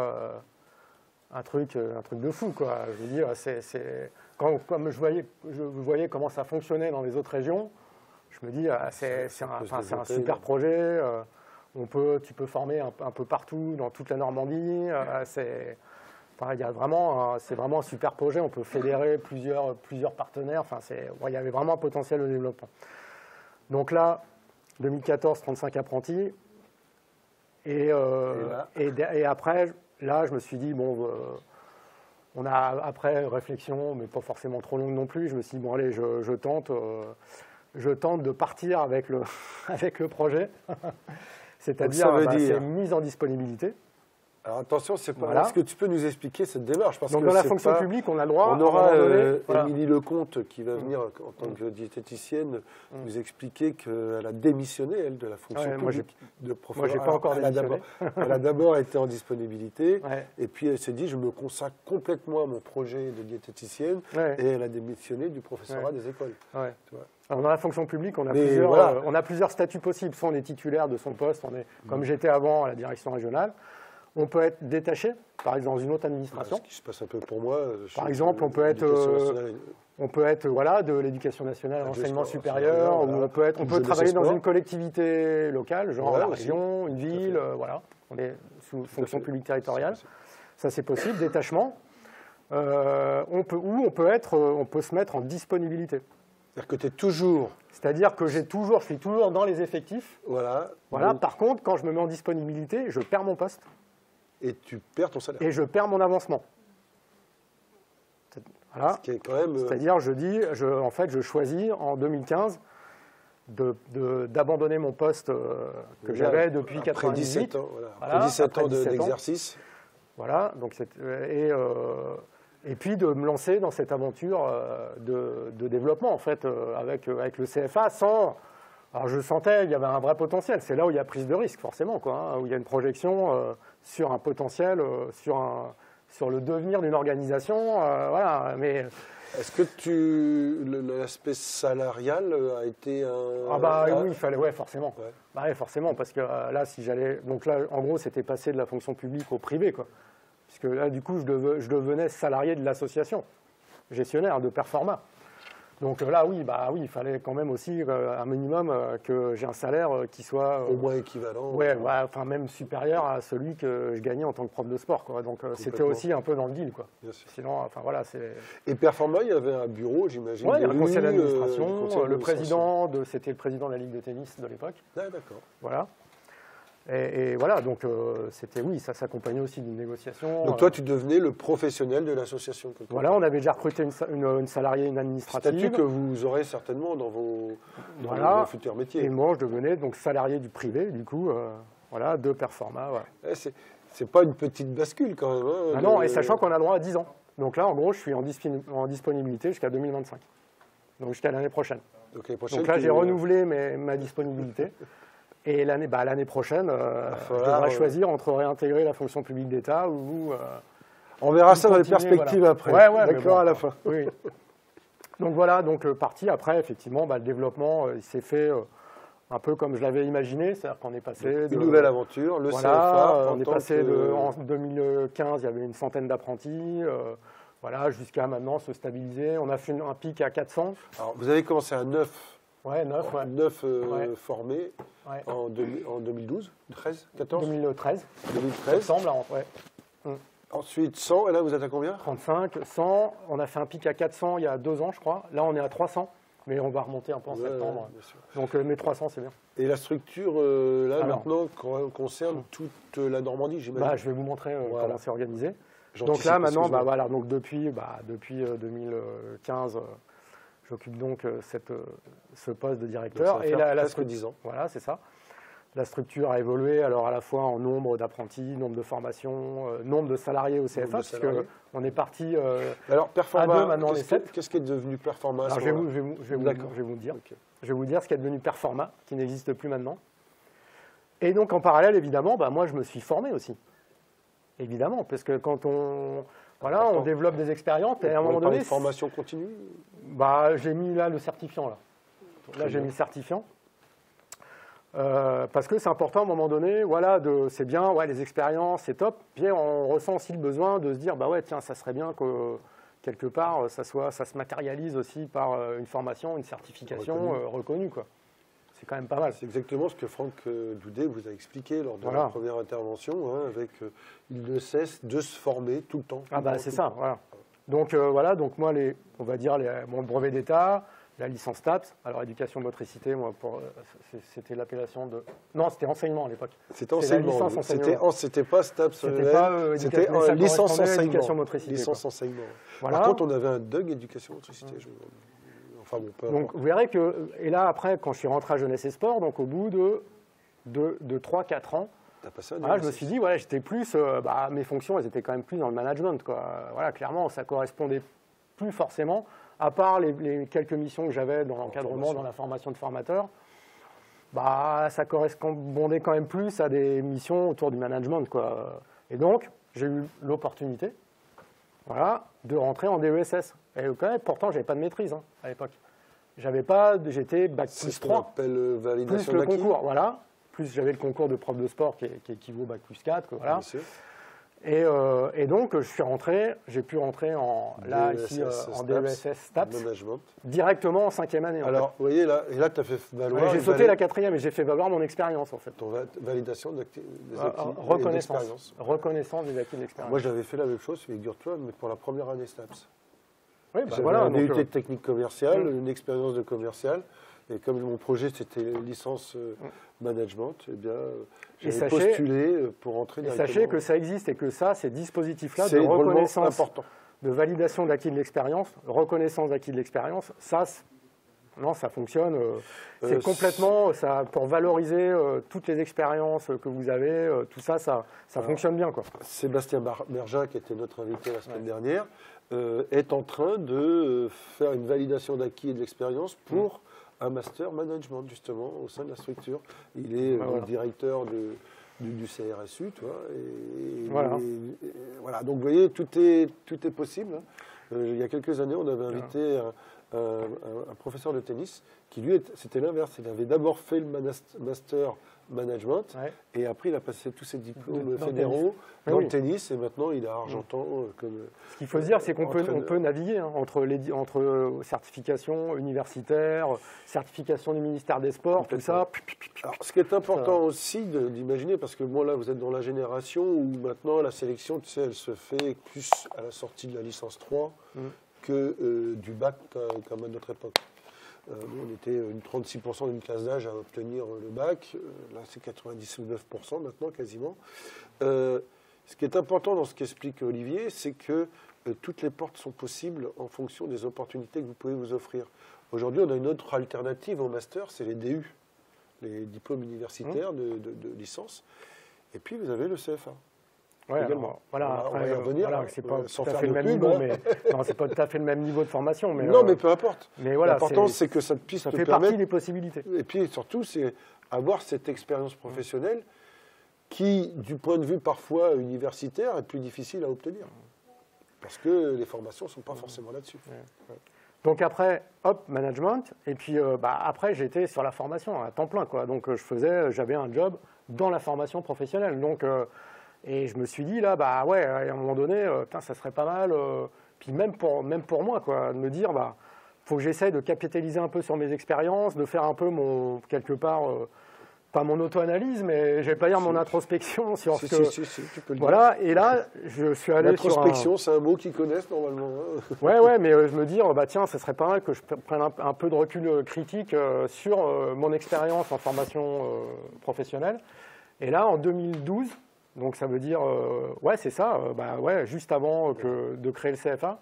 un truc de fou, quoi. Je veux dire, comme je voyais comment ça fonctionnait dans les autres régions, je me dis, c'est un super projet. Tu peux former un peu partout, dans toute la Normandie. C'est vraiment un super projet. On peut fédérer plusieurs partenaires. Enfin, il y avait vraiment un potentiel de développement. Donc là, 2014, 35 apprentis. Et après, là, je me suis dit, bon, on a, après réflexion, mais pas forcément trop longue non plus, je me suis dit, bon, allez, je tente de partir avec le projet. C'est-à-dire, c'est mise en disponibilité. Alors attention, c'est pas. Voilà. Est-ce que tu peux nous expliquer cette démarche? Parce donc que dans la fonction publique, on a le droit. On aura Émilie Lecomte qui va venir en tant que diététicienne nous expliquer qu'elle a démissionné, elle, de la fonction publique de professeur. Moi, j'ai pas encore démissionné. Elle a d'abord été en disponibilité, et puis elle s'est dit, je me consacre complètement à mon projet de diététicienne, et elle a démissionné du professorat des écoles. Ouais. Tu vois. Alors, dans la fonction publique, on a plusieurs statuts possibles. Soit on est titulaire de son poste, comme j'étais avant à la direction régionale. On peut être détaché, par exemple, dans une autre administration. Ce qui se passe un peu pour moi. Par exemple, on peut être de l'éducation nationale, l'enseignement supérieur, ou on peut travailler dans une collectivité locale, genre la région, une ville, voilà. On est sous fonction publique territoriale. Ça, c'est possible, détachement. On peut se mettre en disponibilité. C'est-à-dire que tu es toujours... C'est-à-dire que je suis toujours dans les effectifs. Voilà. Donc... Par contre, quand je me mets en disponibilité, je perds mon poste. Et tu perds ton salaire. Et je perds mon avancement. Voilà. C'est-à-dire, je choisis en 2015 d'abandonner mon poste que j'avais depuis 98. Après 17 ans d'exercice. Voilà. Donc et puis de me lancer dans cette aventure de développement, en fait, avec le CFA, Alors je sentais qu'il y avait un vrai potentiel. C'est là où il y a prise de risque, forcément, quoi, hein, où il y a une projection sur un potentiel, sur le devenir d'une organisation. Voilà, mais... Est-ce que l'aspect salarial a été un... oui, il fallait, forcément. Ouais. Bah, forcément, parce que là, si j'allais... Donc là, en gros, c'était passer de la fonction publique au privé, quoi. Puisque là, du coup, je devenais salarié de l'association, gestionnaire de Performa. Donc là, il fallait quand même aussi un minimum que j'ai un salaire qui soit... au moins équivalent. Enfin même supérieur à celui que je gagnais en tant que prof de sport, quoi. Donc c'était aussi un peu dans le deal, quoi. Sinon, enfin voilà, c'est... Et Performa, il y avait un bureau, j'imagine. Oui, il y avait un conseil d'administration, le président, c'était le président de la Ligue de tennis de l'époque. Ah, d'accord. Voilà. Et voilà, donc ça s'accompagnait aussi d'une négociation. Donc toi, tu devenais le professionnel de l'association. Voilà, on avait déjà recruté une salariée, une administrative. Statut que vous aurez certainement dans vos futurs métiers. Et moi, je devenais donc salarié du privé, du coup, de Performa. Ouais. C'est pas une petite bascule quand même. Hein, non, et sachant qu'on a le droit à 10 ans. Donc là, en gros, je suis en disponibilité jusqu'à 2025. Donc jusqu'à l'année prochaine. Donc là, j'ai renouvelé ma disponibilité. Et l'année prochaine, je devrais choisir entre réintégrer la fonction publique d'État ou On verra ça dans les continuer, perspectives voilà. après. Ouais, mais D'accord, bon, à la fin. Oui. Donc voilà, donc parti. Après, effectivement, le développement, il s'est fait un peu comme je l'avais imaginé. C'est-à-dire qu'on est passé Une nouvelle aventure, le CFA. on est passé en 2015, il y avait une centaine d'apprentis. Voilà, jusqu'à maintenant se stabiliser. On a fait un pic à 400. Alors, vous avez commencé à 9, Ouais, 9, ouais. 9 Ouais. formés Ouais. en 2012, 13, 14, 2013, 2013. semble, ouais. Ensuite 100, et là vous êtes à combien? 35, 100. On a fait un pic à 400 il y a 2 ans, je crois. Là, on est à 300. Mais on va remonter un peu en Ouais, septembre. bien sûr. Donc, mais 300, c'est bien. Et la structure, là, Alors. maintenant, concerne toute la Normandie, j'imagine. Bah, je vais vous montrer Voilà. comment c'est organisé. J'anticipe, Donc là, maintenant, excuse-moi. voilà, donc depuis 2015, j'occupe donc ce poste de Donc, directeur. ça va faire la presque 10 ans. Voilà, c'est ça. La structure a évolué, alors à la fois en nombre d'apprentis, nombre de formations, nombre de salariés au CFA, Nombre de salariés. puisqu'on est parti Alors, Performa, à deux, maintenant, on est 7. qu'est-ce qui est devenu Performa? Alors, je vais vous D'accord. dire. Ok. Je vais vous dire ce qui est devenu Performa, qui n'existe plus maintenant. Et donc, en parallèle, évidemment, moi, je me suis formé aussi. Évidemment, parce que quand on développe des expériences, et à un moment donné, de formation continue. j'ai mis là le certifiant. Là, j'ai mis le certifiant. Parce que c'est important à un moment donné, c'est bien, les expériences, c'est top. Puis on ressent aussi le besoin de se dire, tiens, ça serait bien que quelque part, ça se matérialise aussi par une formation, une certification reconnue, quoi. C'est quand même pas mal. C'est exactement ce que Franck Doudet vous a expliqué lors de la Voilà. première intervention, avec il ne cesse de se former tout le temps. C'est ça, voilà. Donc, donc moi, on va dire mon brevet d'État, la licence TAPS, alors éducation motricité, moi, c'était l'appellation de... Non, c'était enseignement à l'époque. C'était enseignement. licence enseignement. C'était pas STAPS, C'était pas c'était mais ça licence correspondait à enseignement. éducation motricité. Licence enseignement. Voilà. Par contre, on avait un DUG éducation motricité. Enfin bon, peu Donc importe. vous verrez que, et là après, quand je suis rentré à Jeunesse et Sport, donc au bout de 3-4 ans, T'as passé un je me DSS. suis dit, j'étais plus, mes fonctions, elles étaient quand même plus dans le management, quoi. Clairement, ça correspondait plus forcément, à part les quelques missions que j'avais dans l'encadrement, dans la formation de formateurs, ça correspondait quand même plus à des missions autour du management, quoi. Et donc, j'ai eu l'opportunité, de rentrer en DESS. Et quand même, pourtant, j'avais pas de maîtrise à l'époque. J'étais bac C'est plus ce qu'on 3, appelle plus validation le d'acquis. concours, plus j'avais le concours de prof de sport qui équivaut bac plus 4, quoi, Bien sûr. Et donc, j'ai pu rentrer en DESS STAPS, Management. directement en 5e année. Alors, vous voyez, là, et là, tu as fait valoir. j'ai sauté la 4e et j'ai fait valoir mon expérience, en fait. Ton validation des acquis et Reconnaissance. d'expérience. Reconnaissance des acquis de l'expérience. Moi, j'avais fait la même chose, figure-toi, mais pour la première année STAPS. Oui, J'avais un DUT donc, de technique commerciale, une expérience de commercial. Et comme mon projet, c'était licence management, eh bien, j'avais postulé pour entrer et directement. sachez que ça existe et que ces dispositifs-là de C'est vraiment reconnaissance, important. de validation d'acquis de l'expérience, reconnaissance d'acquis de l'expérience, ça fonctionne. C'est complètement pour valoriser toutes les expériences que vous avez. Tout ça fonctionne bien, quoi. Sébastien Berja, qui était notre invité la semaine dernière, est en train de faire une validation d'acquis et de l'expérience pour un master management, justement, au sein de la structure. Il est le directeur du CRSU, tu vois. Voilà. Donc, vous voyez, tout est possible. Il y a quelques années, on avait invité un professeur de tennis qui, lui, c'était l'inverse. Il avait d'abord fait le master management et après, il a passé tous ses diplômes fédéraux dans le tennis et maintenant, il est argentan comme... Ce qu'il faut se dire, c'est qu'on peut naviguer entre certification universitaire, certification du ministère des Sports, tout ça. Alors, ce qui est important aussi d'imaginer, parce que moi, là, vous êtes dans la génération où maintenant, la sélection, tu sais, elle se fait plus à la sortie de la licence 3 que du bac comme à notre époque. Nous, on était une 36% d'une classe d'âge à obtenir le bac. Là, c'est 99% maintenant, quasiment. Ce qui est important dans ce qu'explique Olivier, c'est que toutes les portes sont possibles en fonction des opportunités que vous pouvez vous offrir. Aujourd'hui, on a une autre alternative au master, c'est les DU, les diplômes universitaires de licence. Et puis, vous avez le CFA. Ouais, alors, voilà, on va y revenir. Voilà, c'est pas sans tout à faire fait de le même pub, niveau, hein. mais non, c'est pas tout à fait le même niveau de formation. Mais, non, mais peu importe. Mais voilà, l'important, c'est que ça puisse te fait permettre. partie des possibilités. Et puis surtout, c'est avoir cette expérience professionnelle qui, du point de vue parfois universitaire, est plus difficile à obtenir. Parce que les formations ne sont pas forcément là-dessus. Donc après, hop, management. Et puis après, j'étais sur la formation à temps plein, quoi. Donc j'avais un job dans la formation professionnelle. Donc, et je me suis dit, là, bah ouais, à un moment donné, putain, ça serait pas mal. Puis même pour moi, quoi, de me dire, bah, faut que j'essaye de capitaliser un peu sur mes expériences, de faire un peu quelque part, pas mon auto-analyse, mais je vais pas dire mon introspection sur ce que... Si, tu peux le voilà, dire. Et là, je suis allé sur l'introspection, c'est un mot qu'ils connaissent normalement. Ouais, mais je me dis, bah tiens, ça serait pas mal que je prenne un peu de recul critique sur mon expérience en formation professionnelle. Et là, en 2012, donc ça veut dire, ouais, c'est ça, juste avant de créer le CFA,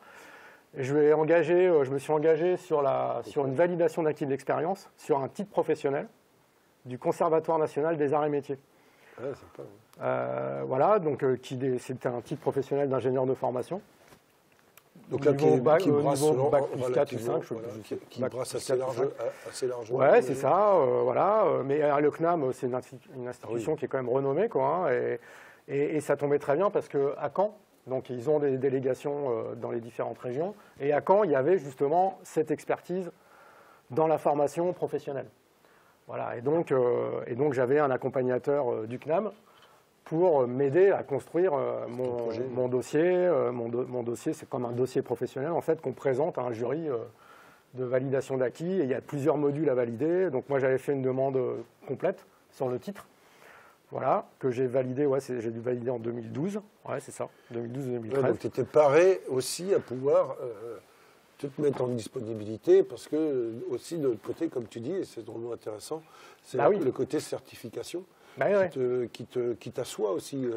je me suis engagé sur une validation d'acquis de l'expérience, sur un titre professionnel du Conservatoire national des arts et métiers. Ouais, c'est pas... voilà, donc c'était un titre professionnel d'ingénieur de formation. Donc là, qui brasse niveau bac plus 4 ou 5, qui brasse assez largement. Ouais, c'est ça, voilà. Mais le CNAM, c'est une institution qui est quand même renommée, quoi. Hein, et ça tombait très bien parce qu'à Caen, donc ils ont des délégations dans les différentes régions, et à Caen, il y avait justement cette expertise dans la formation professionnelle. Voilà, et donc j'avais un accompagnateur du CNAM pour m'aider à construire mon dossier. Mon dossier, c'est comme un dossier professionnel en fait qu'on présente à un jury de validation d'acquis. Et il y a plusieurs modules à valider. Donc moi, j'avais fait une demande complète sur le titre, voilà, que j'ai validé. Ouais, j'ai dû valider en 2012. Ouais, c'est ça, 2012-2013. Ouais, donc tu étais paré aussi à pouvoir te mettre en disponibilité, parce que aussi de l'autre côté, comme tu dis, et c'est drôlement intéressant, c'est le côté certification. Qui t'assoit aussi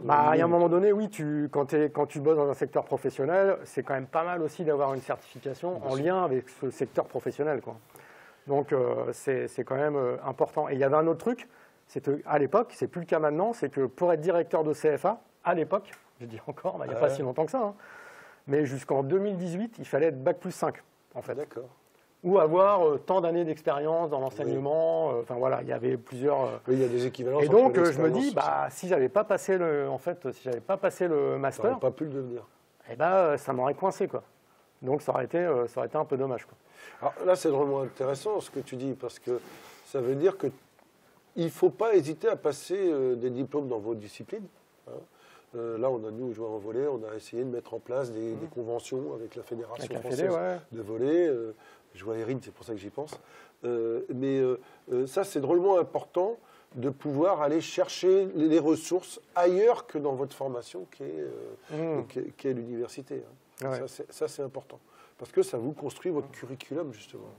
à un moment donné, oui, quand tu bosses dans un secteur professionnel, c'est quand même pas mal aussi d'avoir une certification en lien avec ce secteur professionnel, quoi. Donc c'est quand même important. Et il y avait un autre truc, c'est qu'à l'époque, c'est plus le cas maintenant, c'est que pour être directeur de CFA, à l'époque, je dis encore, il n'y a pas si longtemps que ça, hein, mais jusqu'en 2018, il fallait être bac plus 5, en fait. D'accord. Ou avoir tant d'années d'expérience dans l'enseignement. Enfin voilà, il y avait plusieurs. Oui, il y a des équivalences. Et donc je me dis, si j'avais pas passé le master, t'aurais pas pu le devenir. Eh ça m'aurait coincé, quoi. Donc ça aurait été un peu dommage, quoi. Alors là, c'est vraiment intéressant ce que tu dis, parce que ça veut dire que il faut pas hésiter à passer des diplômes dans vos disciplines. Hein. Là, nous, joueurs en volley, on a essayé de mettre en place des conventions avec la Fédération française de volley. Je vois Erin, c'est pour ça que j'y pense. Mais ça, c'est drôlement important de pouvoir aller chercher les ressources ailleurs que dans votre formation, qui est l'université. Hein. Ouais. Ça, c'est important. Parce que ça vous construit votre curriculum, justement.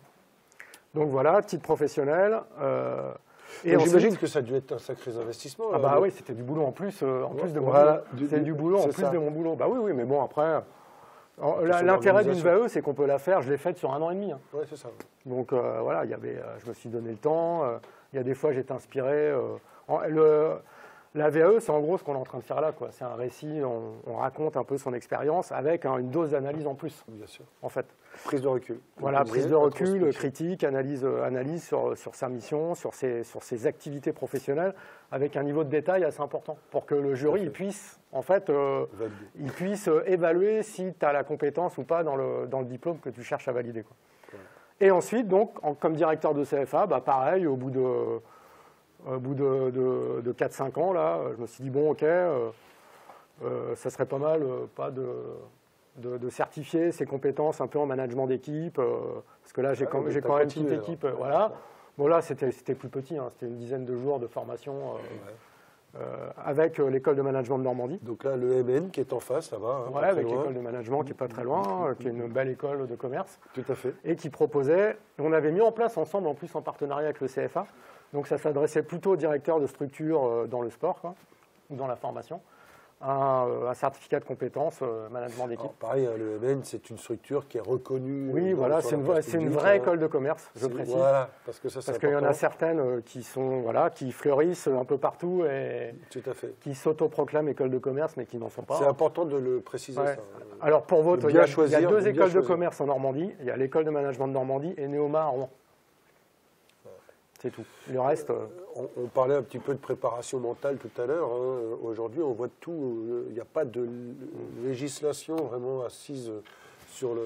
Donc voilà, titre professionnel. Et j'imagine que ça a dû être un sacré investissement. Ah bah oui, c'était du boulot en plus, plus de mon boulot. C'est du boulot en plus de mon boulot. Bah oui, mais bon, après... L'intérêt d'une VAE, c'est qu'on peut la faire, je l'ai faite sur 1 an et demi. Hein. Oui, c'est ça. Donc voilà, je me suis donné le temps. Il y a des fois, j'étais inspiré. La VAE, c'est en gros ce qu'on est en train de faire là, quoi. C'est un récit, on raconte un peu son expérience avec une dose d'analyse en plus. Bien sûr. En fait. Prise de recul. Voilà, prise de recul, critique, analyse sur sa mission, sur ses activités professionnelles, avec un niveau de détail assez important, pour que le jury puisse évaluer si tu as la compétence ou pas dans le diplôme que tu cherches à valider, quoi. Ouais. Et ensuite, donc, comme directeur de CFA, pareil, au bout de 4-5 ans, là, je me suis dit, bon, ok, ça serait pas mal de certifier ses compétences un peu en management d'équipe, parce que là, j'ai quand même une petite équipe. Voilà. Bon, là, c'était plus petit, hein, c'était une dizaine de jours de formation avec l'école de management de Normandie. Donc là, le MN qui est en face, là-bas. Voilà, avec l'école de management qui n'est pas très loin, qui est une belle école de commerce. Tout à fait. Et qui proposait, on avait mis en place ensemble, en plus en partenariat avec le CFA, donc ça s'adressait plutôt aux directeurs de structure dans le sport, quoi, ou dans la formation, un certificat de compétences management d'équipe. Pareil, le MN, c'est une structure qui est reconnue. Oui, voilà, c'est une vraie école de commerce, je précise. Voilà, parce qu'il y en a certaines qui fleurissent un peu partout et qui s'autoproclament école de commerce, mais qui n'en sont pas. C'est important de le préciser. Ouais. Ça. Alors pour votre, il y a 2 écoles de commerce en Normandie. Il y a l'école de management de Normandie et Néoma à Rouen. C'est tout. Le reste... On parlait un petit peu de préparation mentale tout à l'heure. Hein. Aujourd'hui, on voit de tout. Il n'y a pas de législation vraiment assise sur,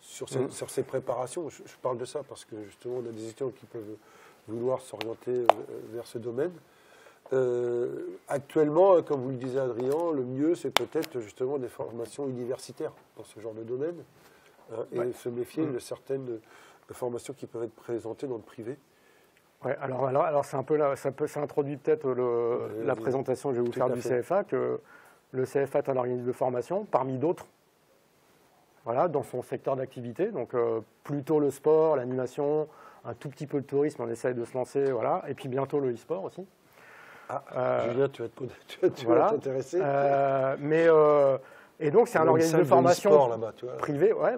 sur ces préparations. Je parle de ça parce que justement, on a des étudiants qui peuvent vouloir s'orienter vers ce domaine. Actuellement, comme vous le disiez Adrien, le mieux c'est peut-être justement des formations universitaires dans ce genre de domaine hein, et se méfier de certaines formations qui peuvent être présentées dans le privé. Ouais, alors c'est un peu là, ça introduit peut-être la présentation que je vais vous faire du CFA, que le CFA est un organisme de formation parmi d'autres, voilà, dans son secteur d'activité, donc plutôt le sport, l'animation, un tout petit peu de tourisme, on essaye de se lancer, voilà, et puis bientôt le e-sport aussi. Julien, tu vas t'intéresser. Et donc c'est un organisme de formation là-bas, tu vois. privé, ouais,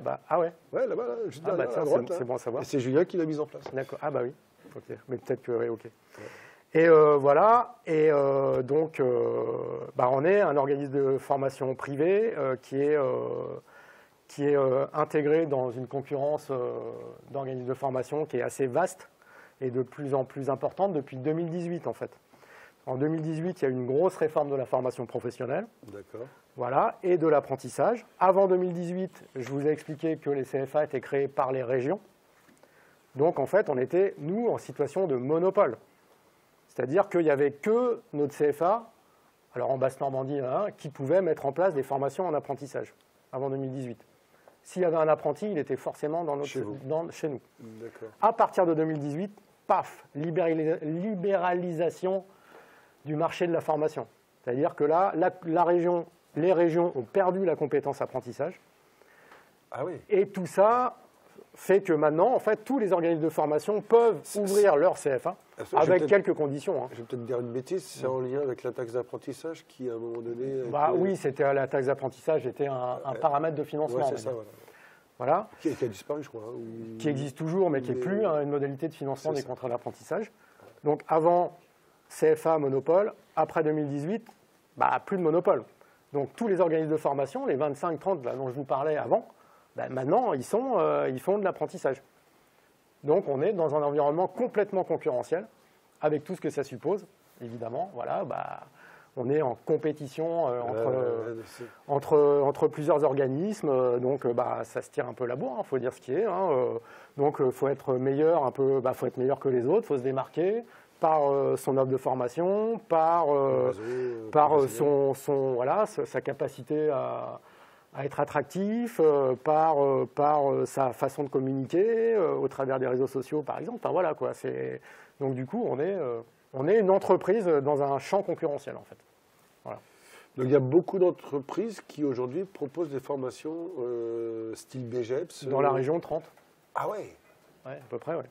Ouais, là-bas, juste à droite. C'est bon à savoir. Et c'est Julien qui l'a mise en place. D'accord, ah bah oui. Okay. Mais peut-être que oui, ok. Ouais. Et voilà, et donc on est un organisme de formation privé qui est intégré dans une concurrence d'organismes de formation qui est assez vaste et de plus en plus importante depuis 2018 en fait. En 2018, il y a eu une grosse réforme de la formation professionnelle. D'accord. Voilà, et de l'apprentissage. Avant 2018, je vous ai expliqué que les CFA étaient créés par les régions. Donc, en fait, on était, nous, en situation de monopole. C'est-à-dire qu'il n'y avait que notre CFA, alors en Basse-Normandie, hein, qui pouvait mettre en place des formations en apprentissage, avant 2018. S'il y avait un apprenti, il était forcément chez nous. D'accord. À partir de 2018, paf, libéralisation du marché de la formation. C'est-à-dire que là, les régions ont perdu la compétence apprentissage. Ah oui. Et tout ça fait que maintenant, en fait, tous les organismes de formation peuvent ouvrir leur CFA avec quelques conditions. Hein. Je vais peut-être dire une bêtise, c'est en lien avec la taxe d'apprentissage qui, à un moment donné... Oui, la taxe d'apprentissage était un paramètre de financement. Ouais, c'est ça, voilà. Qui a disparu, je crois. Qui existe toujours, mais qui n'est plus une modalité de financement des contrats d'apprentissage. Donc avant, CFA, monopole. Après 2018, plus de monopole. Donc tous les organismes de formation, les 25-30 dont je vous parlais avant, maintenant, ils font de l'apprentissage. Donc, on est dans un environnement complètement concurrentiel, avec tout ce que ça suppose, évidemment. Voilà, on est en compétition entre plusieurs organismes, donc ça se tire un peu la bourre, il faut dire ce qui est. Hein, donc, il faut être meilleur faut être meilleur que les autres, il faut se démarquer par son offre de formation, par sa capacité à être attractif, par sa façon de communiquer, au travers des réseaux sociaux, par exemple. Enfin, voilà, quoi. Donc, du coup, on est une entreprise dans un champ concurrentiel, en fait. Voilà. Donc, il y a beaucoup d'entreprises qui, aujourd'hui, proposent des formations style BGEPS. Dans la région, 30. Ah ouais. Ouais, à peu près, ouais.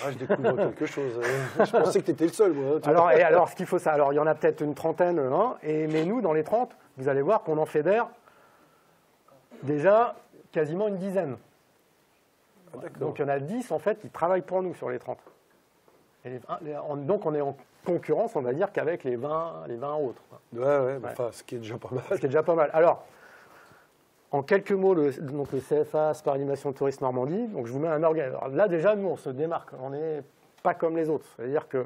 Ah, je découvre quelque chose. Je pensais que tu étais le seul, moi. Alors, ce qu'il faut, il y en a peut-être une trentaine, hein, mais nous, dans les 30, vous allez voir qu'on en fédère déjà quasiment une dizaine. Ah, donc il y en a 10 en fait qui travaillent pour nous sur les 30. Donc on est en concurrence, on va dire, qu'avec les 20 autres. Ouais. Enfin, ce qui est déjà pas mal. Ce qui est déjà pas mal. Alors, en quelques mots, le CFA, Sport Animation Tourisme Normandie, donc je vous mets un organe. Alors là déjà, nous, on se démarque, on n'est pas comme les autres. C'est-à-dire que...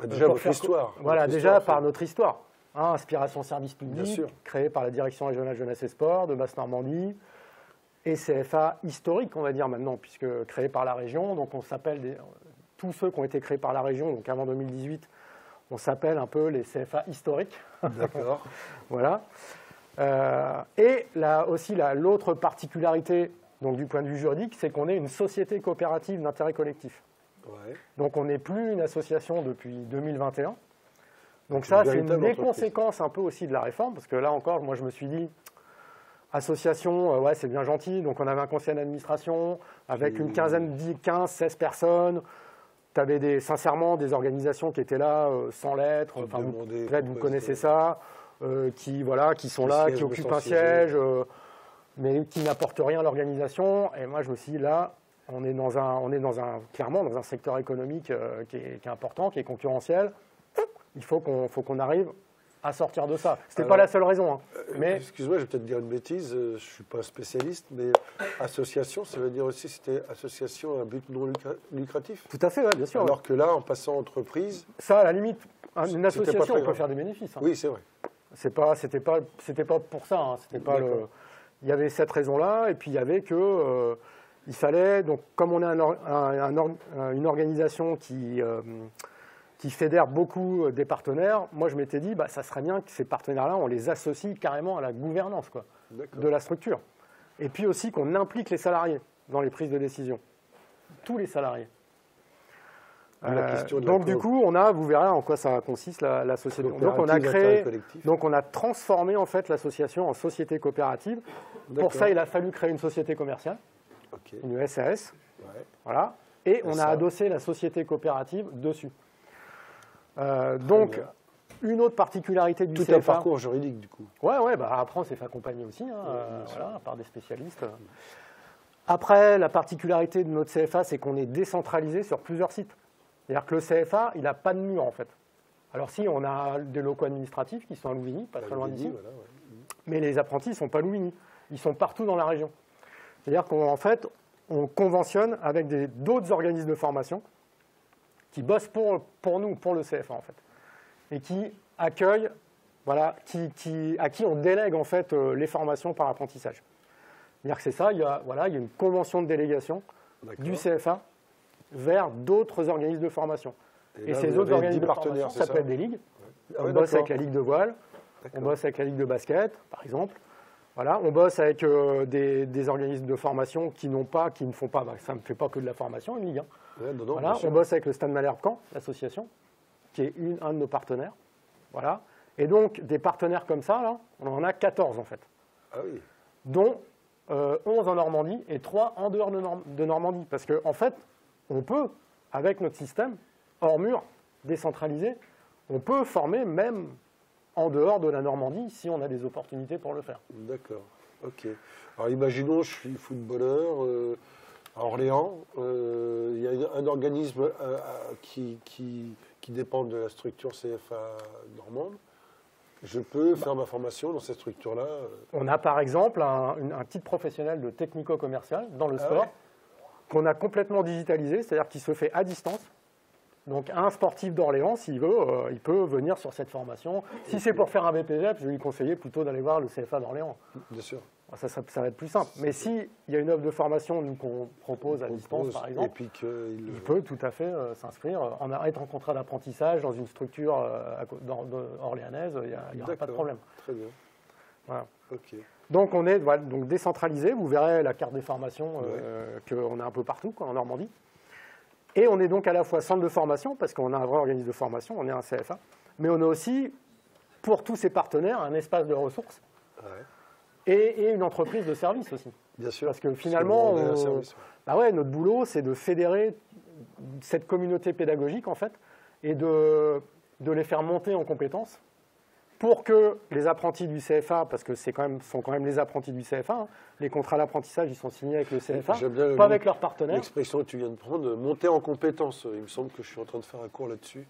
déjà votre histoire. Voilà, déjà par notre histoire. Inspiration Service Public, créé par la Direction Régionale Jeunesse et Sport de Basse-Normandie, et CFA historique, on va dire maintenant, puisque créé par la région. Donc on s'appelle, tous ceux qui ont été créés par la région, donc avant 2018, on s'appelle un peu les CFA historiques. D'accord. Voilà. Et là aussi, l'autre particularité, donc du point de vue juridique, c'est qu'on est une société coopérative d'intérêt collectif. Ouais. Donc on n'est plus une association depuis 2021. Donc ça, c'est une des conséquences un peu aussi de la réforme, parce que là encore, moi je me suis dit, association, c'est bien gentil, donc on avait un conseil d'administration avec une 15-16 personnes, tu avais sincèrement des organisations qui étaient là sans lettres, peut-être vous connaissez ça, qui sont là, qui occupent un siège, mais qui n'apportent rien à l'organisation, et moi je me suis dit, là, on est clairement dans un secteur économique qui est important, qui est concurrentiel. Il faut qu'on arrive à sortir de ça. Ce n'était pas la seule raison. Hein. Mais... Excuse-moi, je vais peut-être dire une bêtise, je ne suis pas spécialiste, mais association, ça veut dire aussi c'était association à but non lucratif. Tout à fait, ouais, bien sûr. Alors que là, en passant entreprise... Ça, à la limite, une association, on peut faire des bénéfices. Hein. Oui, c'est vrai. C'était pas pour ça. Hein. C'était pas le... Il y avait cette raison-là, et puis il y avait que... il fallait, donc, comme on est une organisation qui fédère beaucoup des partenaires, moi je m'étais dit, ça serait bien que ces partenaires-là, on les associe carrément à la gouvernance de la structure. Et puis aussi qu'on implique les salariés dans les prises de décision. Tous les salariés. Donc du coup, vous verrez en quoi ça consiste la société. Donc on a transformé en fait l'association en société coopérative. Pour ça, il a fallu créer une société commerciale, une SAS. Ouais. Voilà. Et on a adossé la société coopérative dessus. Donc, une autre particularité du CFA... Tout un parcours juridique, du coup. Ouais, après, on s'est fait accompagner aussi, par des spécialistes. Après, la particularité de notre CFA, c'est qu'on est décentralisé sur plusieurs sites. C'est-à-dire que le CFA, il n'a pas de mur, en fait. Alors si, on a des locaux administratifs qui sont à Louvigny, pas très loin d'ici. Voilà, mais les apprentis ne sont pas à Louvigny. Ils sont partout dans la région. C'est-à-dire qu'en fait, on conventionne avec d'autres organismes de formation qui bossent pour nous, pour le CFA en fait, et qui accueillent, à qui on délègue en fait les formations par apprentissage. C'est-à-dire que c'est ça, il y a une convention de délégation du CFA vers d'autres organismes de formation. Et ces autres organismes de formation, ça peut être des ligues. On bosse avec la Ligue de voile, on bosse avec la Ligue de basket, par exemple. Voilà, on bosse avec des organismes de formation qui ne font pas, ça ne fait pas que de la formation, une ligue. Hein. Ouais, voilà, on bosse avec le Stade Malherbe-Caen, l'association, qui est un de nos partenaires. Voilà. Et donc, des partenaires comme ça, là, on en a 14 en fait. Ah oui. Dont 11 en Normandie et 3 en dehors de Normandie. Parce qu'en fait, on peut, avec notre système, hors mur, décentralisé, on peut former même en dehors de la Normandie si on a des opportunités pour le faire. D'accord, ok. Alors imaginons, je suis footballeur à Orléans, il y a un organisme qui dépend de la structure CFA normande. Je peux faire ma formation dans cette structure-là. On a par exemple un titre professionnel de technico-commercial dans le sport qu'on a complètement digitalisé, c'est-à-dire qu'il se fait à distance. Donc un sportif d'Orléans, s'il veut, il peut venir sur cette formation. Si c'est pour faire un BPGEP, je vais lui conseiller plutôt d'aller voir le CFA d'Orléans. Bien sûr. Ça va être plus simple. Mais s'il y a une offre de formation qu'on propose à distance, par exemple, et puis il peut tout à fait s'inscrire, être en contrat d'apprentissage dans une structure orléanaise, il n'y aura pas de problème. Très bien. Voilà. Ok. Donc on est donc décentralisé, vous verrez la carte des formations qu'on a un peu partout, en Normandie. Et on est donc à la fois centre de formation, parce qu'on a un vrai organisme de formation, on est un CFA, mais on a aussi, pour tous ces partenaires, un espace de ressources et une entreprise de service aussi. Bien sûr. Parce que finalement, notre boulot, c'est de fédérer cette communauté pédagogique, en fait, et de les faire monter en compétences pour que les apprentis du CFA, parce que sont quand même les apprentis du CFA, hein, les contrats d'apprentissage, ils sont signés avec le CFA, pas avec leurs partenaires. L'expression que tu viens de prendre, monter en compétences. Il me semble que je suis en train de faire un cours là-dessus.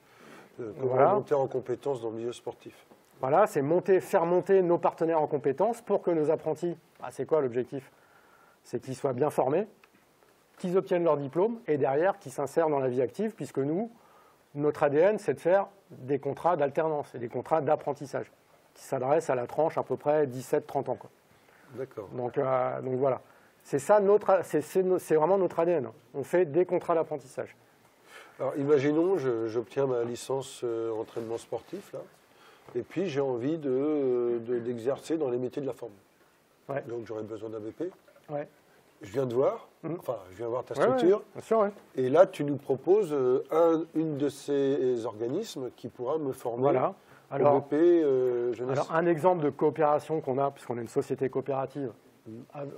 Comment monter en compétences dans le milieu sportif. Voilà, c'est faire monter nos partenaires en compétences pour que nos apprentis, c'est quoi l'objectif? C'est qu'ils soient bien formés, qu'ils obtiennent leur diplôme et derrière qu'ils s'insèrent dans la vie active, puisque nous, notre ADN, c'est de faire des contrats d'alternance et des contrats d'apprentissage qui s'adressent à la tranche à peu près 17-30 ans. D'accord. Donc voilà. C'est ça, c'est vraiment notre ADN. On fait des contrats d'apprentissage. Alors imaginons, j'obtiens ma licence entraînement sportif, là, et puis j'ai envie d'exercer dans les métiers de la forme. Ouais. Donc j'aurais besoin d'un BP. Ouais. Je viens te voir, je viens voir ta structure, bien sûr, et là tu nous proposes une de ces organismes qui pourra me former au BP jeunesse. Alors un exemple de coopération qu'on a, puisqu'on est une société coopérative,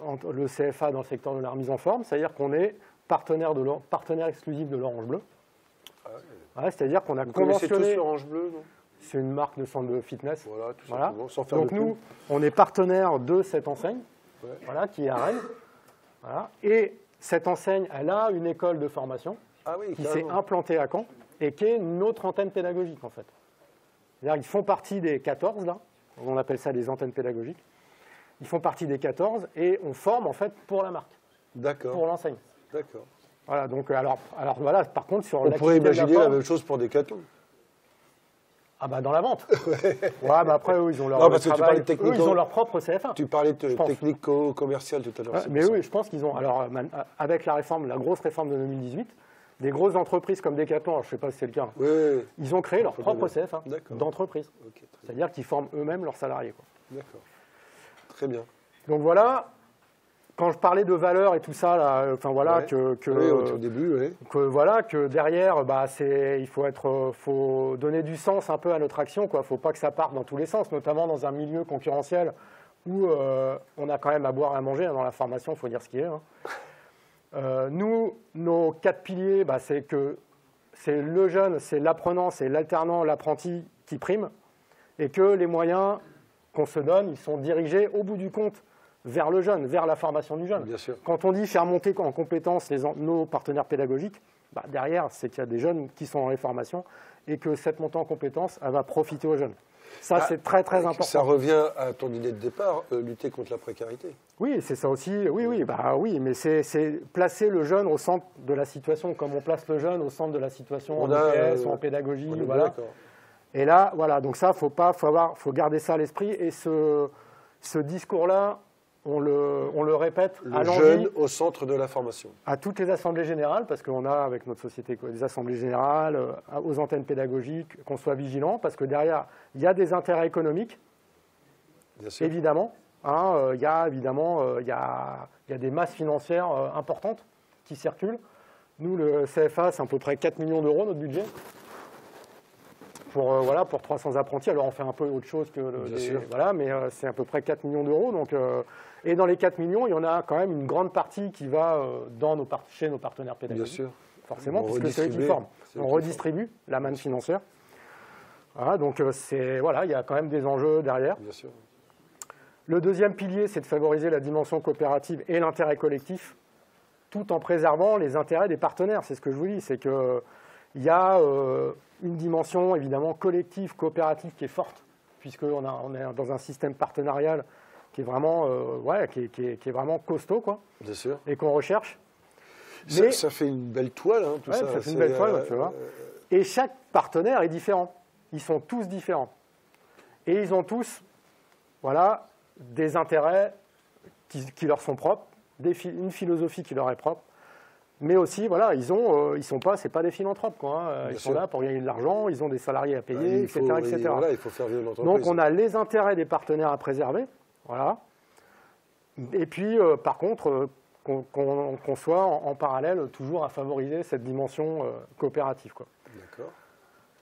entre le CFA dans le secteur de la remise en forme, c'est-à-dire qu'on est partenaire exclusif de l'Orange Bleu. C'est-à-dire qu'on a conventionné... Vous connaissez tous l'Orange Bleu, non? C'est une marque de centre de fitness. Voilà, tout simplement, sans faire Donc nous, on est partenaire de cette enseigne, qui est à Rennes. Voilà. Et cette enseigne, elle a une école de formation qui s'est implantée à Caen et qui est notre antenne pédagogique, en fait. C'est-à-dire qu'ils font partie des 14, là, on appelle ça des antennes pédagogiques. Ils font partie des 14 et on forme en fait pour la marque, D'accord. pour l'enseigne. D'accord. Voilà, donc alors voilà, par contre sur On pourrait imaginer la même chose pour Decathlon. Ah bah dans la vente. Ouais, bah après eux, ils ont leur Non, parce que tu travail. parlais de technique. Eux, ils ont leur propre CFA. Tu parlais de je pense. technique commerciale tout à l'heure. Ouais, mais oui, je pense qu'ils ont. Alors avec la réforme, la grosse réforme de 2018, des grosses entreprises comme Decathlon, alors, je ne sais pas si c'est le cas, Oui. ils ont créé leur propre CFA D'accord. d'entreprise. Ok, C'est-à-dire qu'ils forment eux-mêmes leurs salariés, quoi. d'accord. Très bien. Donc voilà. Quand je parlais de valeur et tout ça, là, enfin voilà, Ouais. que Oui, au début, oui. que derrière, bah, il faut donner du sens un peu à notre action, quoi. Faut pas que ça parte dans tous les sens, notamment dans un milieu concurrentiel où on a quand même à boire et à manger dans la formation, il faut dire ce qui est. Hein. Nous, nos 4 piliers, bah, c'est que c'est le jeune, c'est l'apprenant, c'est l'alternant, l'apprenti qui prime, et que les moyens qu'on se donne, ils sont dirigés au bout du compte vers le jeune, vers la formation du jeune. Bien sûr. Quand on dit faire monter en compétences nos partenaires pédagogiques, bah derrière, c'est qu'il y a des jeunes qui sont dans les formations et que cette montée en compétences, elle va profiter aux jeunes. Ça, c'est très, très important. Ça revient à ton idée de départ, lutter contre la précarité. Oui, c'est ça aussi. Oui, mais c'est placer le jeune au centre de la situation, comme on place le jeune au centre de la situation en EPS ou en pédagogie. Voilà. Et là, voilà, donc ça, faut garder ça à l'esprit. Et ce discours-là, on le répète à l'envi. Le jeune au centre de la formation. À toutes les assemblées générales, parce qu'on a avec notre société des assemblées générales, aux antennes pédagogiques, qu'on soit vigilant, parce que derrière, il y a des intérêts économiques, bien sûr. Évidemment. Il y a des masses financières importantes qui circulent. Nous, le CFA, c'est à peu près 4 millions d'euros, notre budget. Pour 300 apprentis. Alors, on fait un peu autre chose que mais c'est à peu près 4 millions d'euros. Donc, et dans les 4 millions, il y en a quand même une grande partie qui va chez nos partenaires pédagogiques. Bien sûr. Forcément, puisque c'est eux qui forment. On redistribue la manne financière. Voilà, donc, il y a quand même des enjeux derrière. Bien sûr. Le deuxième pilier, c'est de favoriser la dimension coopérative et l'intérêt collectif, tout en préservant les intérêts des partenaires. C'est ce que je vous dis, c'est qu'il y a une dimension évidemment collective, coopérative qui est forte, puisqu'on est dans un système partenarial qui est vraiment, qui est vraiment costaud, quoi. Bien sûr. Et qu'on recherche. Ça fait une belle toile, hein, tout ça. Ça fait une belle toile, tu vois. Et chaque partenaire est différent. Ils sont tous différents. Et ils ont tous, des intérêts qui leur sont propres, une philosophie qui leur est propre. Mais aussi, c'est pas des philanthropes, quoi. Hein. Ils sont là pour gagner de l'argent, ils ont des salariés à payer, etc. Il faut faire vivre l'entreprise. Donc, on a les intérêts des partenaires à préserver, voilà. Et puis, par contre, qu'on soit en parallèle toujours à favoriser cette dimension coopérative, quoi. D'accord.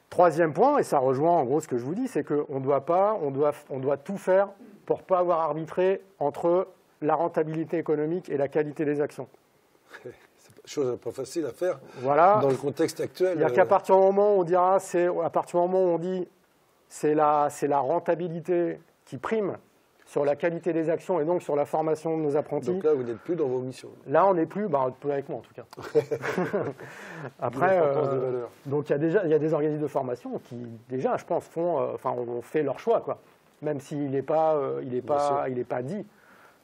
Troisième point, et ça rejoint en gros ce que je vous dis, c'est qu'on doit tout faire pour ne pas avoir arbitré entre la rentabilité économique et la qualité des actions. Chose pas facile à faire dans le contexte actuel. C'est-à-dire qu'à partir du moment où on dit c'est la rentabilité qui prime sur la qualité des actions et donc sur la formation de nos apprentis. Donc là, vous n'êtes plus dans vos missions. Là, on n'est plus, peu avec moi en tout cas. Après, donc il y a des organismes de formation qui déjà, je pense, ont fait leur choix, quoi. Même s'il n'est pas dit.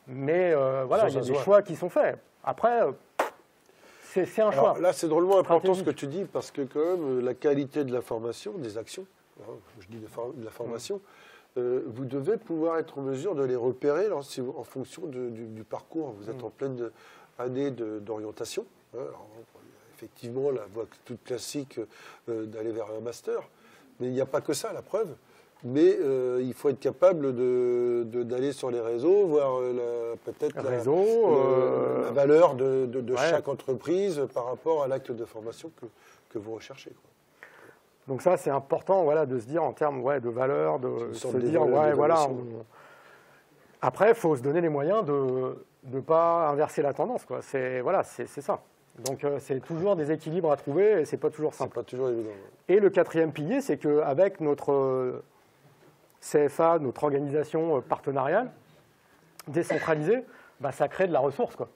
Mais il y a des choix qui sont faits. Après, c'est un choix. Là, c'est drôlement important ce que tu dis, parce que quand même, la qualité de la formation, des actions, je dis de la formation, vous devez pouvoir être en mesure de les repérer en fonction du parcours. Vous êtes en pleine année d'orientation. Effectivement, la voie toute classique d'aller vers un master. Mais il n'y a pas que ça, la preuve. Mais il faut être capable d'aller sur les réseaux, voir peut-être la valeur de chaque entreprise par rapport à l'acte de formation que vous recherchez, quoi. Donc ça, c'est important, de se dire en termes de valeur, de se dire, Après, il faut se donner les moyens de ne pas inverser la tendance, quoi. C'est ça. Donc c'est toujours des équilibres à trouver et c'est pas toujours simple. C'est pas toujours évident. Et le quatrième pilier, c'est qu'avec notre CFA, notre organisation partenariale décentralisée, ça crée de la ressource, quoi.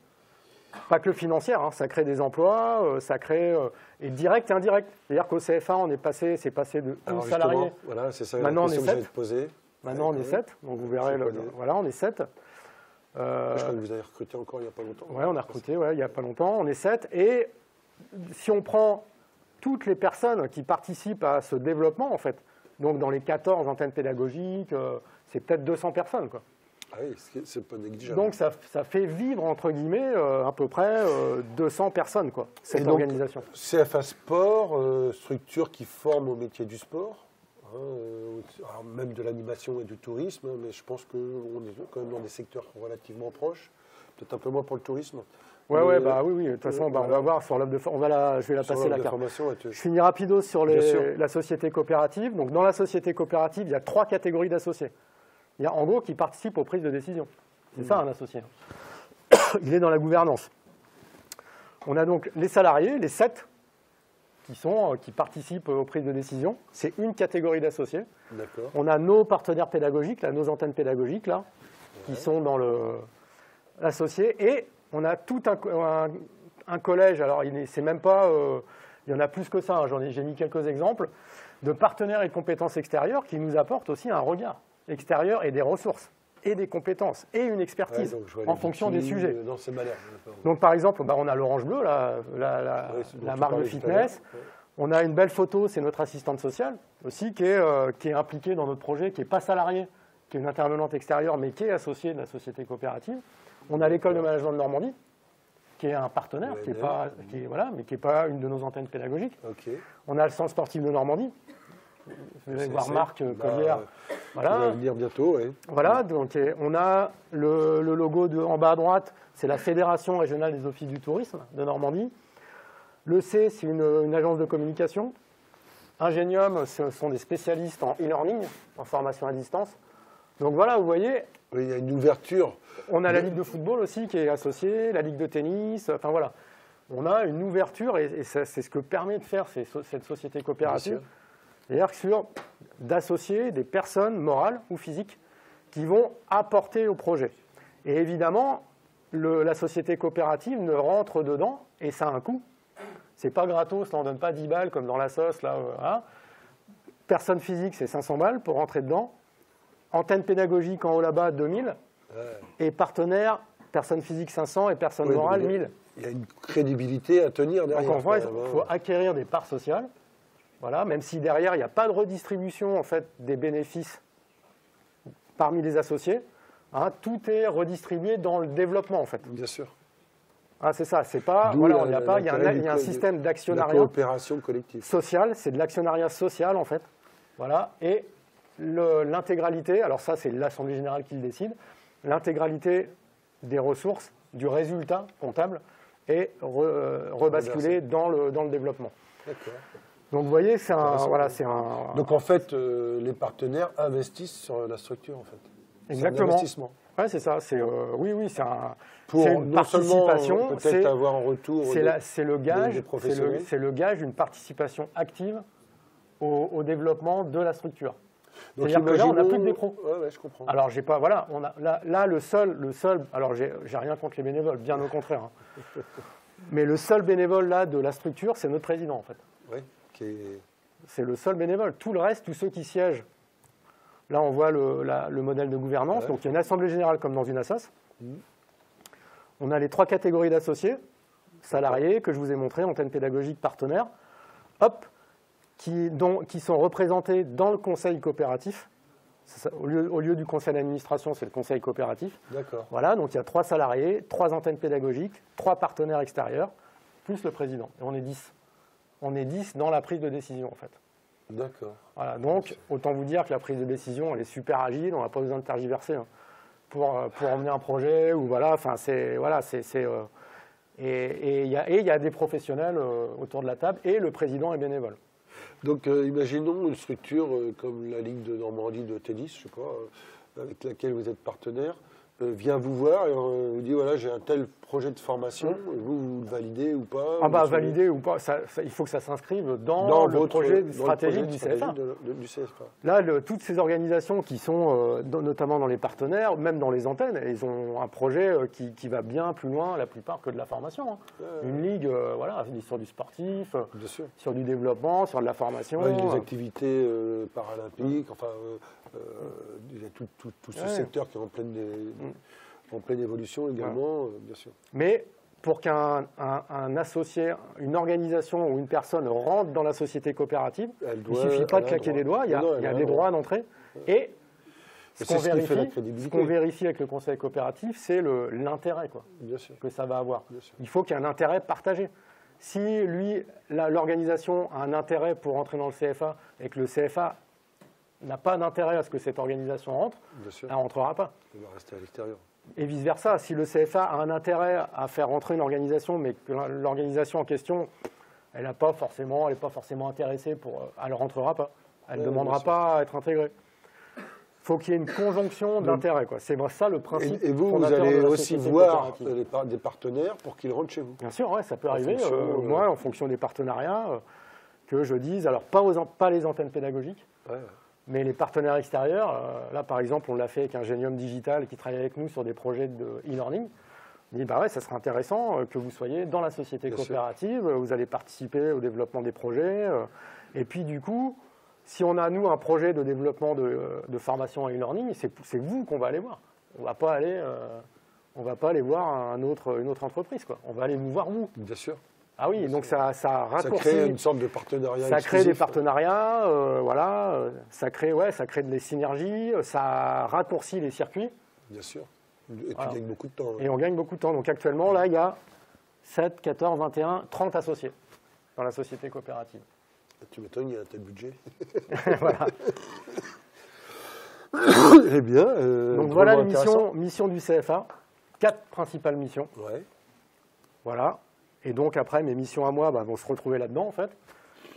Pas que financière, hein, ça crée des emplois, ça crée et direct et indirect. C'est-à-dire qu'au CF1, c'est passé de 11 salariés. Voilà, c'est ça Maintenant, la question que j'allais te poser. Maintenant, on est 7. Donc, vous verrez, voilà, on est 7. Je crois que vous avez recruté encore il n'y a pas longtemps. Oui, on a recruté il n'y a pas longtemps. On est 7. Et si on prend toutes les personnes qui participent à ce développement, en fait, donc dans les 14 antennes pédagogiques, c'est peut-être 200 personnes, quoi. Ah oui, c'est pas négligeable. Donc ça fait vivre, entre guillemets, à peu près 200 personnes, quoi, cette organisation. CFA Sport, structure qui forme au métier du sport, hein, alors même de l'animation et du tourisme, mais je pense qu'on est quand même dans des secteurs relativement proches, peut-être un peu moins pour le tourisme. Oui, de toute façon, on va voir sur l'offre de formation. Je vais la passer la carte. Je finis rapido sur la société coopérative. Donc, dans la société coopérative, il y a 3 catégories d'associés. Il y a en gros qui participent aux prises de décision. C'est ça un associé. Il est dans la gouvernance. On a donc les salariés, les 7, qui participent aux prises de décision. C'est une catégorie d'associés. On a nos partenaires pédagogiques, là, nos antennes pédagogiques, là, qui sont dans l'associé. Et on a tout un collège, alors c'est même pas, il y en a plus que ça, hein, j'ai mis quelques exemples, de partenaires et de compétences extérieures qui nous apportent aussi un regard extérieur et des ressources, et des compétences, et une expertise en fonction des sujets. Donc par exemple, on a l'Orange Bleu, la marque de fitness. On a une belle photo, c'est notre assistante sociale aussi, qui est impliquée dans notre projet, qui n'est pas salariée, qui est une intervenante extérieure, mais qui est associée de la société coopérative. On a l'école de management de Normandie, qui est un partenaire, mais qui n'est pas une de nos antennes pédagogiques. On a le centre sportif de Normandie. Vous allez voir Marc Collière. Voilà. On va venir bientôt. Oui. Voilà, donc on a le logo en bas à droite, c'est la Fédération régionale des offices du tourisme de Normandie. Le C, c'est une agence de communication. Ingenium, ce sont des spécialistes en e-learning, en formation à distance. Donc voilà, vous voyez. Oui, il y a une ouverture. On a la Ligue de football aussi qui est associée, la Ligue de tennis, enfin voilà. On a une ouverture et c'est ce que permet de faire cette société coopérative. C'est-à-dire d'associer des personnes morales ou physiques qui vont apporter au projet. Et évidemment, la société coopérative ne rentre dedans et ça a un coût. C'est pas gratos, là on ne donne pas 10 balles comme dans la sauce. Là, hein. Personne physique, c'est 500 balles pour rentrer dedans. Antenne pédagogique en haut là-bas, 2000. Et partenaire, personne physique 500 et personne morale 1000. Il y a une crédibilité à tenir derrière. Donc en fait, il faut acquérir des parts sociales. Voilà, même si derrière, il n'y a pas de redistribution en fait, des bénéfices parmi les associés, hein, tout est redistribué dans le développement en fait. Bien sûr. Ah, c'est ça, c'est pas, voilà, il y a un système d'actionnariat coopération collective social, c'est de l'actionnariat social en fait. Voilà, et l'intégralité, alors ça c'est l'Assemblée générale qui le décide, l'intégralité des ressources, du résultat comptable est rebasculée dans le développement. D'accord. Donc vous voyez, c'est un... Donc en fait, les partenaires investissent sur la structure en fait. Exactement. C'est un investissement. Ouais, c'est ça. Oui, c'est une participation. Peut-être avoir un retour. C'est le gage. C'est le gage d'une participation active au développement de la structure. C'est-à-dire que là, on n'a plus que des pros. Ouais, je comprends. Alors j'ai pas, voilà, on a là le seul. Alors j'ai rien contre les bénévoles, bien au contraire. Hein. Mais le seul bénévole là de la structure, c'est notre président en fait. Oui. C'est le seul bénévole. Tout le reste, tous ceux qui siègent, là on voit le modèle de gouvernance. Donc il y a une assemblée générale comme dans une assoce. On a les 3 catégories d'associés, salariés, que je vous ai montré, antenne pédagogique, partenaire, qui sont représentés dans le conseil coopératif. Au lieu du conseil d'administration, c'est le conseil coopératif. D'accord. Voilà, donc il y a 3 salariés, 3 antennes pédagogiques, 3 partenaires extérieurs, plus le président. Et on est 10. On est 10 dans la prise de décision, en fait. D'accord. Voilà, donc, autant vous dire que la prise de décision, elle est super agile, on n'a pas besoin de tergiverser hein, pour emmener un projet, ou voilà, enfin, et il y a des professionnels autour de la table, et le président est bénévole. Donc, imaginons une structure comme la Ligue de Normandie de tennis, je sais pas, avec laquelle vous êtes partenaire, vient vous voir et vous dit, voilà, j'ai un tel projet de formation, et vous le validez ou pas? Ah bah valider ou pas, il faut que ça s'inscrive dans le projet stratégique du CFA. Du CFA. Là, toutes ces organisations qui sont, notamment dans les partenaires, même dans les antennes, ils ont un projet qui va bien plus loin, la plupart, que de la formation. Hein. Une ligue, voilà, sur du sportif, bien sûr. sur du développement, sur de la formation. Ouais, les activités paralympiques, enfin, il y a tout ce secteur qui est en pleine évolution également, bien sûr. Mais pour qu'un associé, une organisation ou une personne rentre dans la société coopérative, il ne suffit pas de claquer des doigts, il y a des droits d'entrée. Et ce qu'on vérifie avec le conseil coopératif, c'est l'intérêt que ça va avoir. Il faut qu'il y ait un intérêt partagé. Si l'organisation a un intérêt pour entrer dans le CFA et que le CFA n'a pas d'intérêt à ce que cette organisation rentre, elle ne rentrera pas. Elle va rester à l'extérieur. Et vice-versa, si le CFA a un intérêt à faire rentrer une organisation, mais que l'organisation en question, elle n'est pas forcément intéressée elle ne rentrera pas. Elle ne demandera pas à être intégrée. Il faut qu'il y ait une conjonction d'intérêts. C'est ça le principe. Et vous allez aussi voir des partenaires pour qu'ils rentrent chez vous? Bien sûr, ouais, ça peut arriver. Moi, en fonction des partenariats, que je dise, alors pas les antennes pédagogiques, mais les partenaires extérieurs, là par exemple, on l'a fait avec Ingenium Digital qui travaille avec nous sur des projets de e-learning. On dit, bah ouais, ça serait intéressant que vous soyez dans la société coopérative, vous allez participer au développement des projets. Et puis du coup, si on a, nous, un projet de développement de formation à e-learning, c'est vous qu'on va aller voir. On ne va pas aller voir une autre entreprise, quoi. On va aller vous voir, vous. Bien sûr. Ah oui, donc ça raccourcit. Ça crée une sorte de partenariat. Ça crée des partenariats, voilà. Ça crée des synergies, ça raccourcit les circuits. Bien sûr. Et tu gagnes beaucoup de temps. Et on gagne beaucoup de temps. Donc actuellement, là, il y a 7, 14, 21, 30 associés dans la société coopérative. Tu m'étonnes, il y a un tel budget. Voilà. Eh bien. Donc voilà les missions du CFA. 4 principales missions. Ouais. Voilà. Et donc après, mes missions à moi vont se retrouver là-dedans, en fait.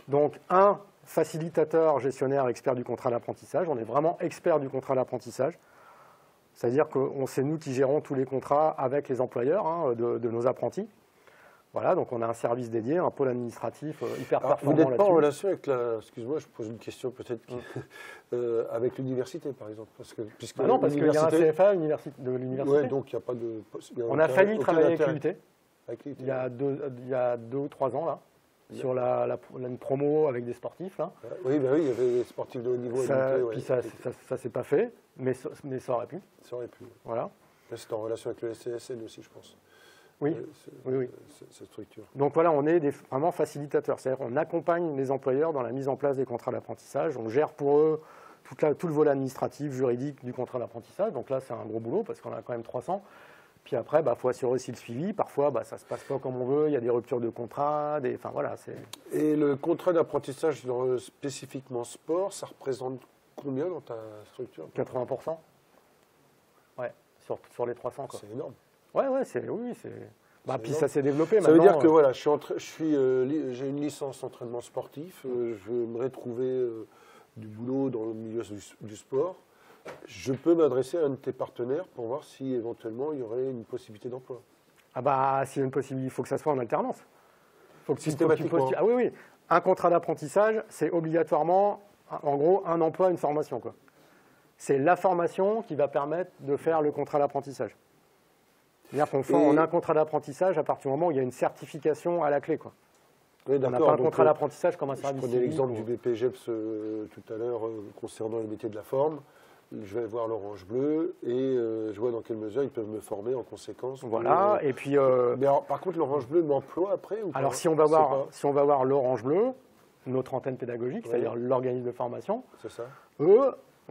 Donc, un facilitateur, gestionnaire, expert du contrat d'apprentissage. On est vraiment expert du contrat d'apprentissage. C'est-à-dire que c'est nous qui gérons tous les contrats avec les employeurs de nos apprentis. Voilà, donc on a un service dédié, un pôle administratif hyper performant là-dessus. Vous n'êtes pas en relation avec excuse-moi, je pose une question peut-être avec l'université, par exemple, parce qu'il y a un CFA de l'université. Oui, donc il n'y a pas de. On a failli travailler avec l'UT. Il y a 2 ou 3 ans, là, sur une promo avec des sportifs. Là. Oui, il y avait des sportifs de haut niveau. Puis ça ne s'est pas fait, mais ça aurait pu. Ça aurait pu. Voilà. C'est en relation avec le SCSN aussi, je pense. Oui, oui. Cette structure. Donc voilà, on est vraiment facilitateurs. C'est-à-dire qu'on accompagne les employeurs dans la mise en place des contrats d'apprentissage. On gère pour eux tout le volet administratif, juridique du contrat d'apprentissage. Donc là, c'est un gros boulot parce qu'on a quand même 300. Puis après, il faut assurer aussi le suivi. Parfois, ça ne se passe pas comme on veut. Il y a des ruptures de contrat. Voilà, et le contrat d'apprentissage spécifiquement sport, ça représente combien dans ta structure? 80%. Ouais, sur les 300. C'est énorme. Ouais, puis ça s'est développé maintenant. Ça veut dire que voilà, j'ai une licence entraînement sportif. Je me retrouver du boulot dans le milieu du sport. Je peux m'adresser à un de tes partenaires pour voir si éventuellement il y aurait une possibilité d'emploi. Ah bah, s'il y a une possibilité, il faut que ça soit en alternance. Systématiquement. Ah oui. Un contrat d'apprentissage, c'est obligatoirement, en gros, un emploi, une formation, quoi. C'est la formation qui va permettre de faire le contrat d'apprentissage. C'est-à-dire qu'on a un contrat d'apprentissage à partir du moment où il y a une certification à la clé, quoi. Oui, on n'a pas un contrat d'apprentissage comme un service civique. Je prenais l'exemple du BPGEPS tout à l'heure concernant les métiers de la forme. Je vais voir l'Orange Bleu et je vois dans quelle mesure ils peuvent me former en conséquence. Voilà, et puis... Mais alors, par contre, l'Orange Bleu m'emploie après ou pas? Alors, si on va voir l'Orange Bleu, notre antenne pédagogique, c'est-à-dire l'organisme de formation, c'est ça.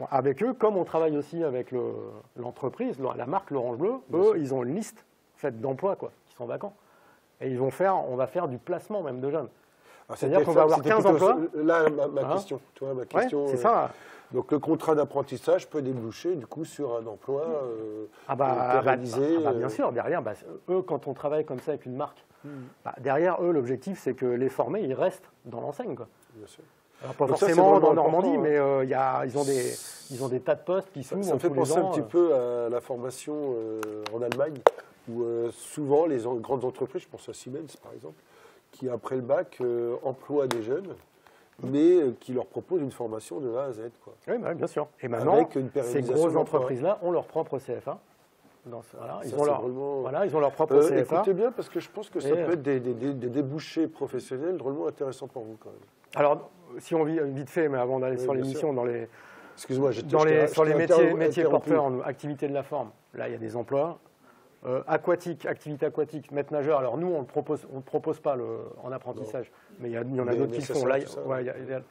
Avec eux, comme on travaille aussi avec l'entreprise, la marque l'Orange Bleu, ils ont une liste faite d'emplois qui sont vacants. Et on va faire du placement même de jeunes. C'est-à-dire qu'on va avoir 15 emplois. Là, ma question. Tu vois, ma question, c'est ça. Donc le contrat d'apprentissage peut déboucher du coup sur un emploi réalisé. Bien sûr, derrière, eux, quand on travaille comme ça avec une marque, derrière eux, l'objectif c'est que les formés, ils restent dans l'enseigne. Bien sûr. Alors, pas forcément dans Normandie, mais ils ont des tas de postes qui s'ouvrent. Ça me fait penser un petit peu à la formation en Allemagne, où souvent les grandes entreprises, je pense à Siemens par exemple, qui après le bac emploient des jeunes, mais qui leur proposent une formation de A à Z, quoi. Oui, bah, bien sûr. Et maintenant, Avec une ces pérennisation grosses de l'emploi. entreprises-là ont leur propre CFA. Voilà, Ça, ils ont c'est leur, drôlement- voilà, ils ont leur propre CFA. Écoutez bien, parce que je pense que ça Et, peut être des débouchés professionnels drôlement intéressants pour vous quand même. Alors, si on vite fait, mais avant d'aller Oui, sur bien l'émission, sûr. dans les, Excuse-moi, sur les métiers porteurs, activités de la forme, là, il y a des emplois. Aquatique, activité aquatique, maître nageur. Alors nous, on ne propose pas en apprentissage, mais il y en a Mais d'autres qui le font. Là, tout ça, ouais, il y a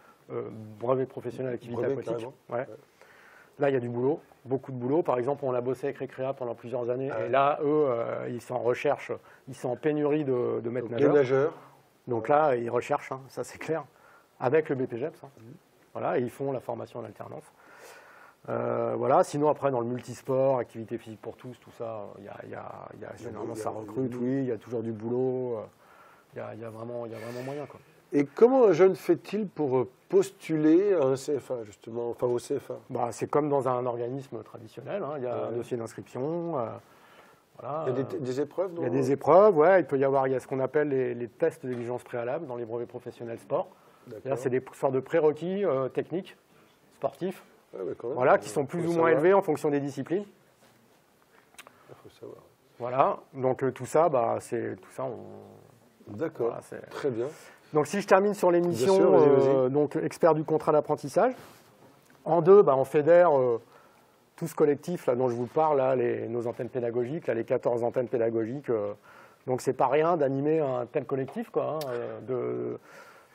brevet professionnel activité Brevet, aquatique. carrément. Ouais. Là, il y a du boulot, beaucoup de boulot. Par exemple, on a bossé avec Récréa pendant plusieurs années. Ah ouais. Et là, eux, ils sont en recherche, ils sont en pénurie de maîtres Donc, les nageurs. nageurs, Donc là, ils recherchent, hein, ça c'est clair, avec le BPGEPS. Hein. Voilà, et ils font la formation en alternance. Voilà. Sinon, après, dans le multisport, activité physique pour tous, tout ça, généralement, ça recrute, oui, il y a toujours du boulot. Il y a vraiment moyen, quoi. et comment un jeune fait-il pour postuler à un CFA, justement, enfin au CFA? Bah, c'est comme dans un organisme traditionnel, hein. Il y a un dossier d'inscription. Voilà, Il y a des épreuves, non? il y a des épreuves, ouais. Il y a ce qu'on appelle les tests d'exigence préalable dans les brevets professionnels sport. D'accord. Là, c'est des sortes de prérequis techniques, sportifs, Ouais, mais quand même, voilà, qui sont plus faut ou moins savoir. élevés en fonction des disciplines. Il faut savoir. Voilà, donc tout ça, D'accord, voilà, c'est- très bien. Donc si je termine sur Bien l'émission, sûr, vas-y. donc expert du contrat d'apprentissage. En deux, on fédère tout ce collectif là, dont je vous parle, là, nos antennes pédagogiques, là, les 14 antennes pédagogiques. Donc c'est pas rien d'animer un tel collectif, quoi, hein,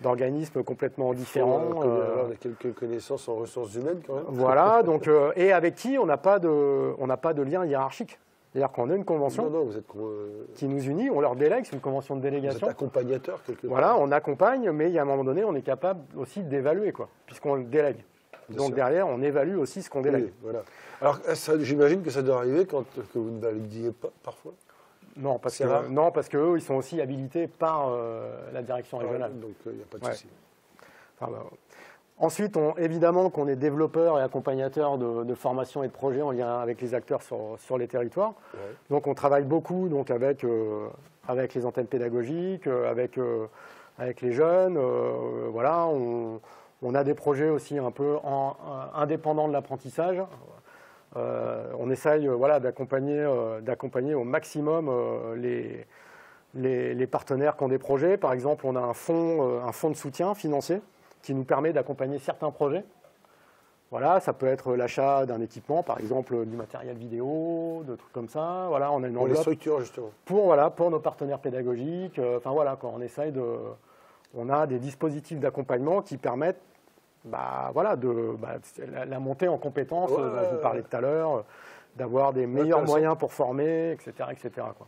d'organismes complètement différents. Il faut avoir quelques connaissances en ressources humaines quand même. Voilà, donc, et avec qui on n'a pas de lien hiérarchique. C'est-à-dire qu'on a une convention Non, vous êtes, qui nous unit, on leur délègue, c'est une convention de vous êtes délégation. accompagnateur quelque part. Voilà, on accompagne, mais il y a un moment donné, on est capable aussi d'évaluer, quoi, puisqu'on le délègue. Bien Donc sûr. derrière, on évalue aussi ce qu'on délègue. Oui, voilà. Alors, j'imagine que ça doit arriver que vous ne validiez pas parfois. Non, parce C'est que rare. non, parce que eux, ils sont aussi habilités par la direction régionale. Donc, il n'y a pas de Ouais. souci. Enfin, ensuite, évidemment qu'on est développeur et accompagnateur de formation et de projets en lien avec les acteurs sur les territoires. Ouais. Donc on travaille beaucoup donc, avec les antennes pédagogiques, avec les jeunes. Voilà, on a des projets aussi un peu indépendants de l'apprentissage. On essaye d'accompagner au maximum les partenaires qui ont des projets. Par exemple, on a un fonds de soutien financier qui nous permet d'accompagner certains projets. Voilà, ça peut être l'achat d'un équipement, par exemple du matériel vidéo, de trucs comme ça. Voilà, on a une Pour les enveloppe structures, justement. pour nos partenaires pédagogiques. Enfin voilà, quand on a des dispositifs d'accompagnement qui permettent la montée en compétences Ouais, dont je vous parlais tout à l'heure, d'avoir des meilleurs intéressant. moyens pour former, etc., etc., quoi.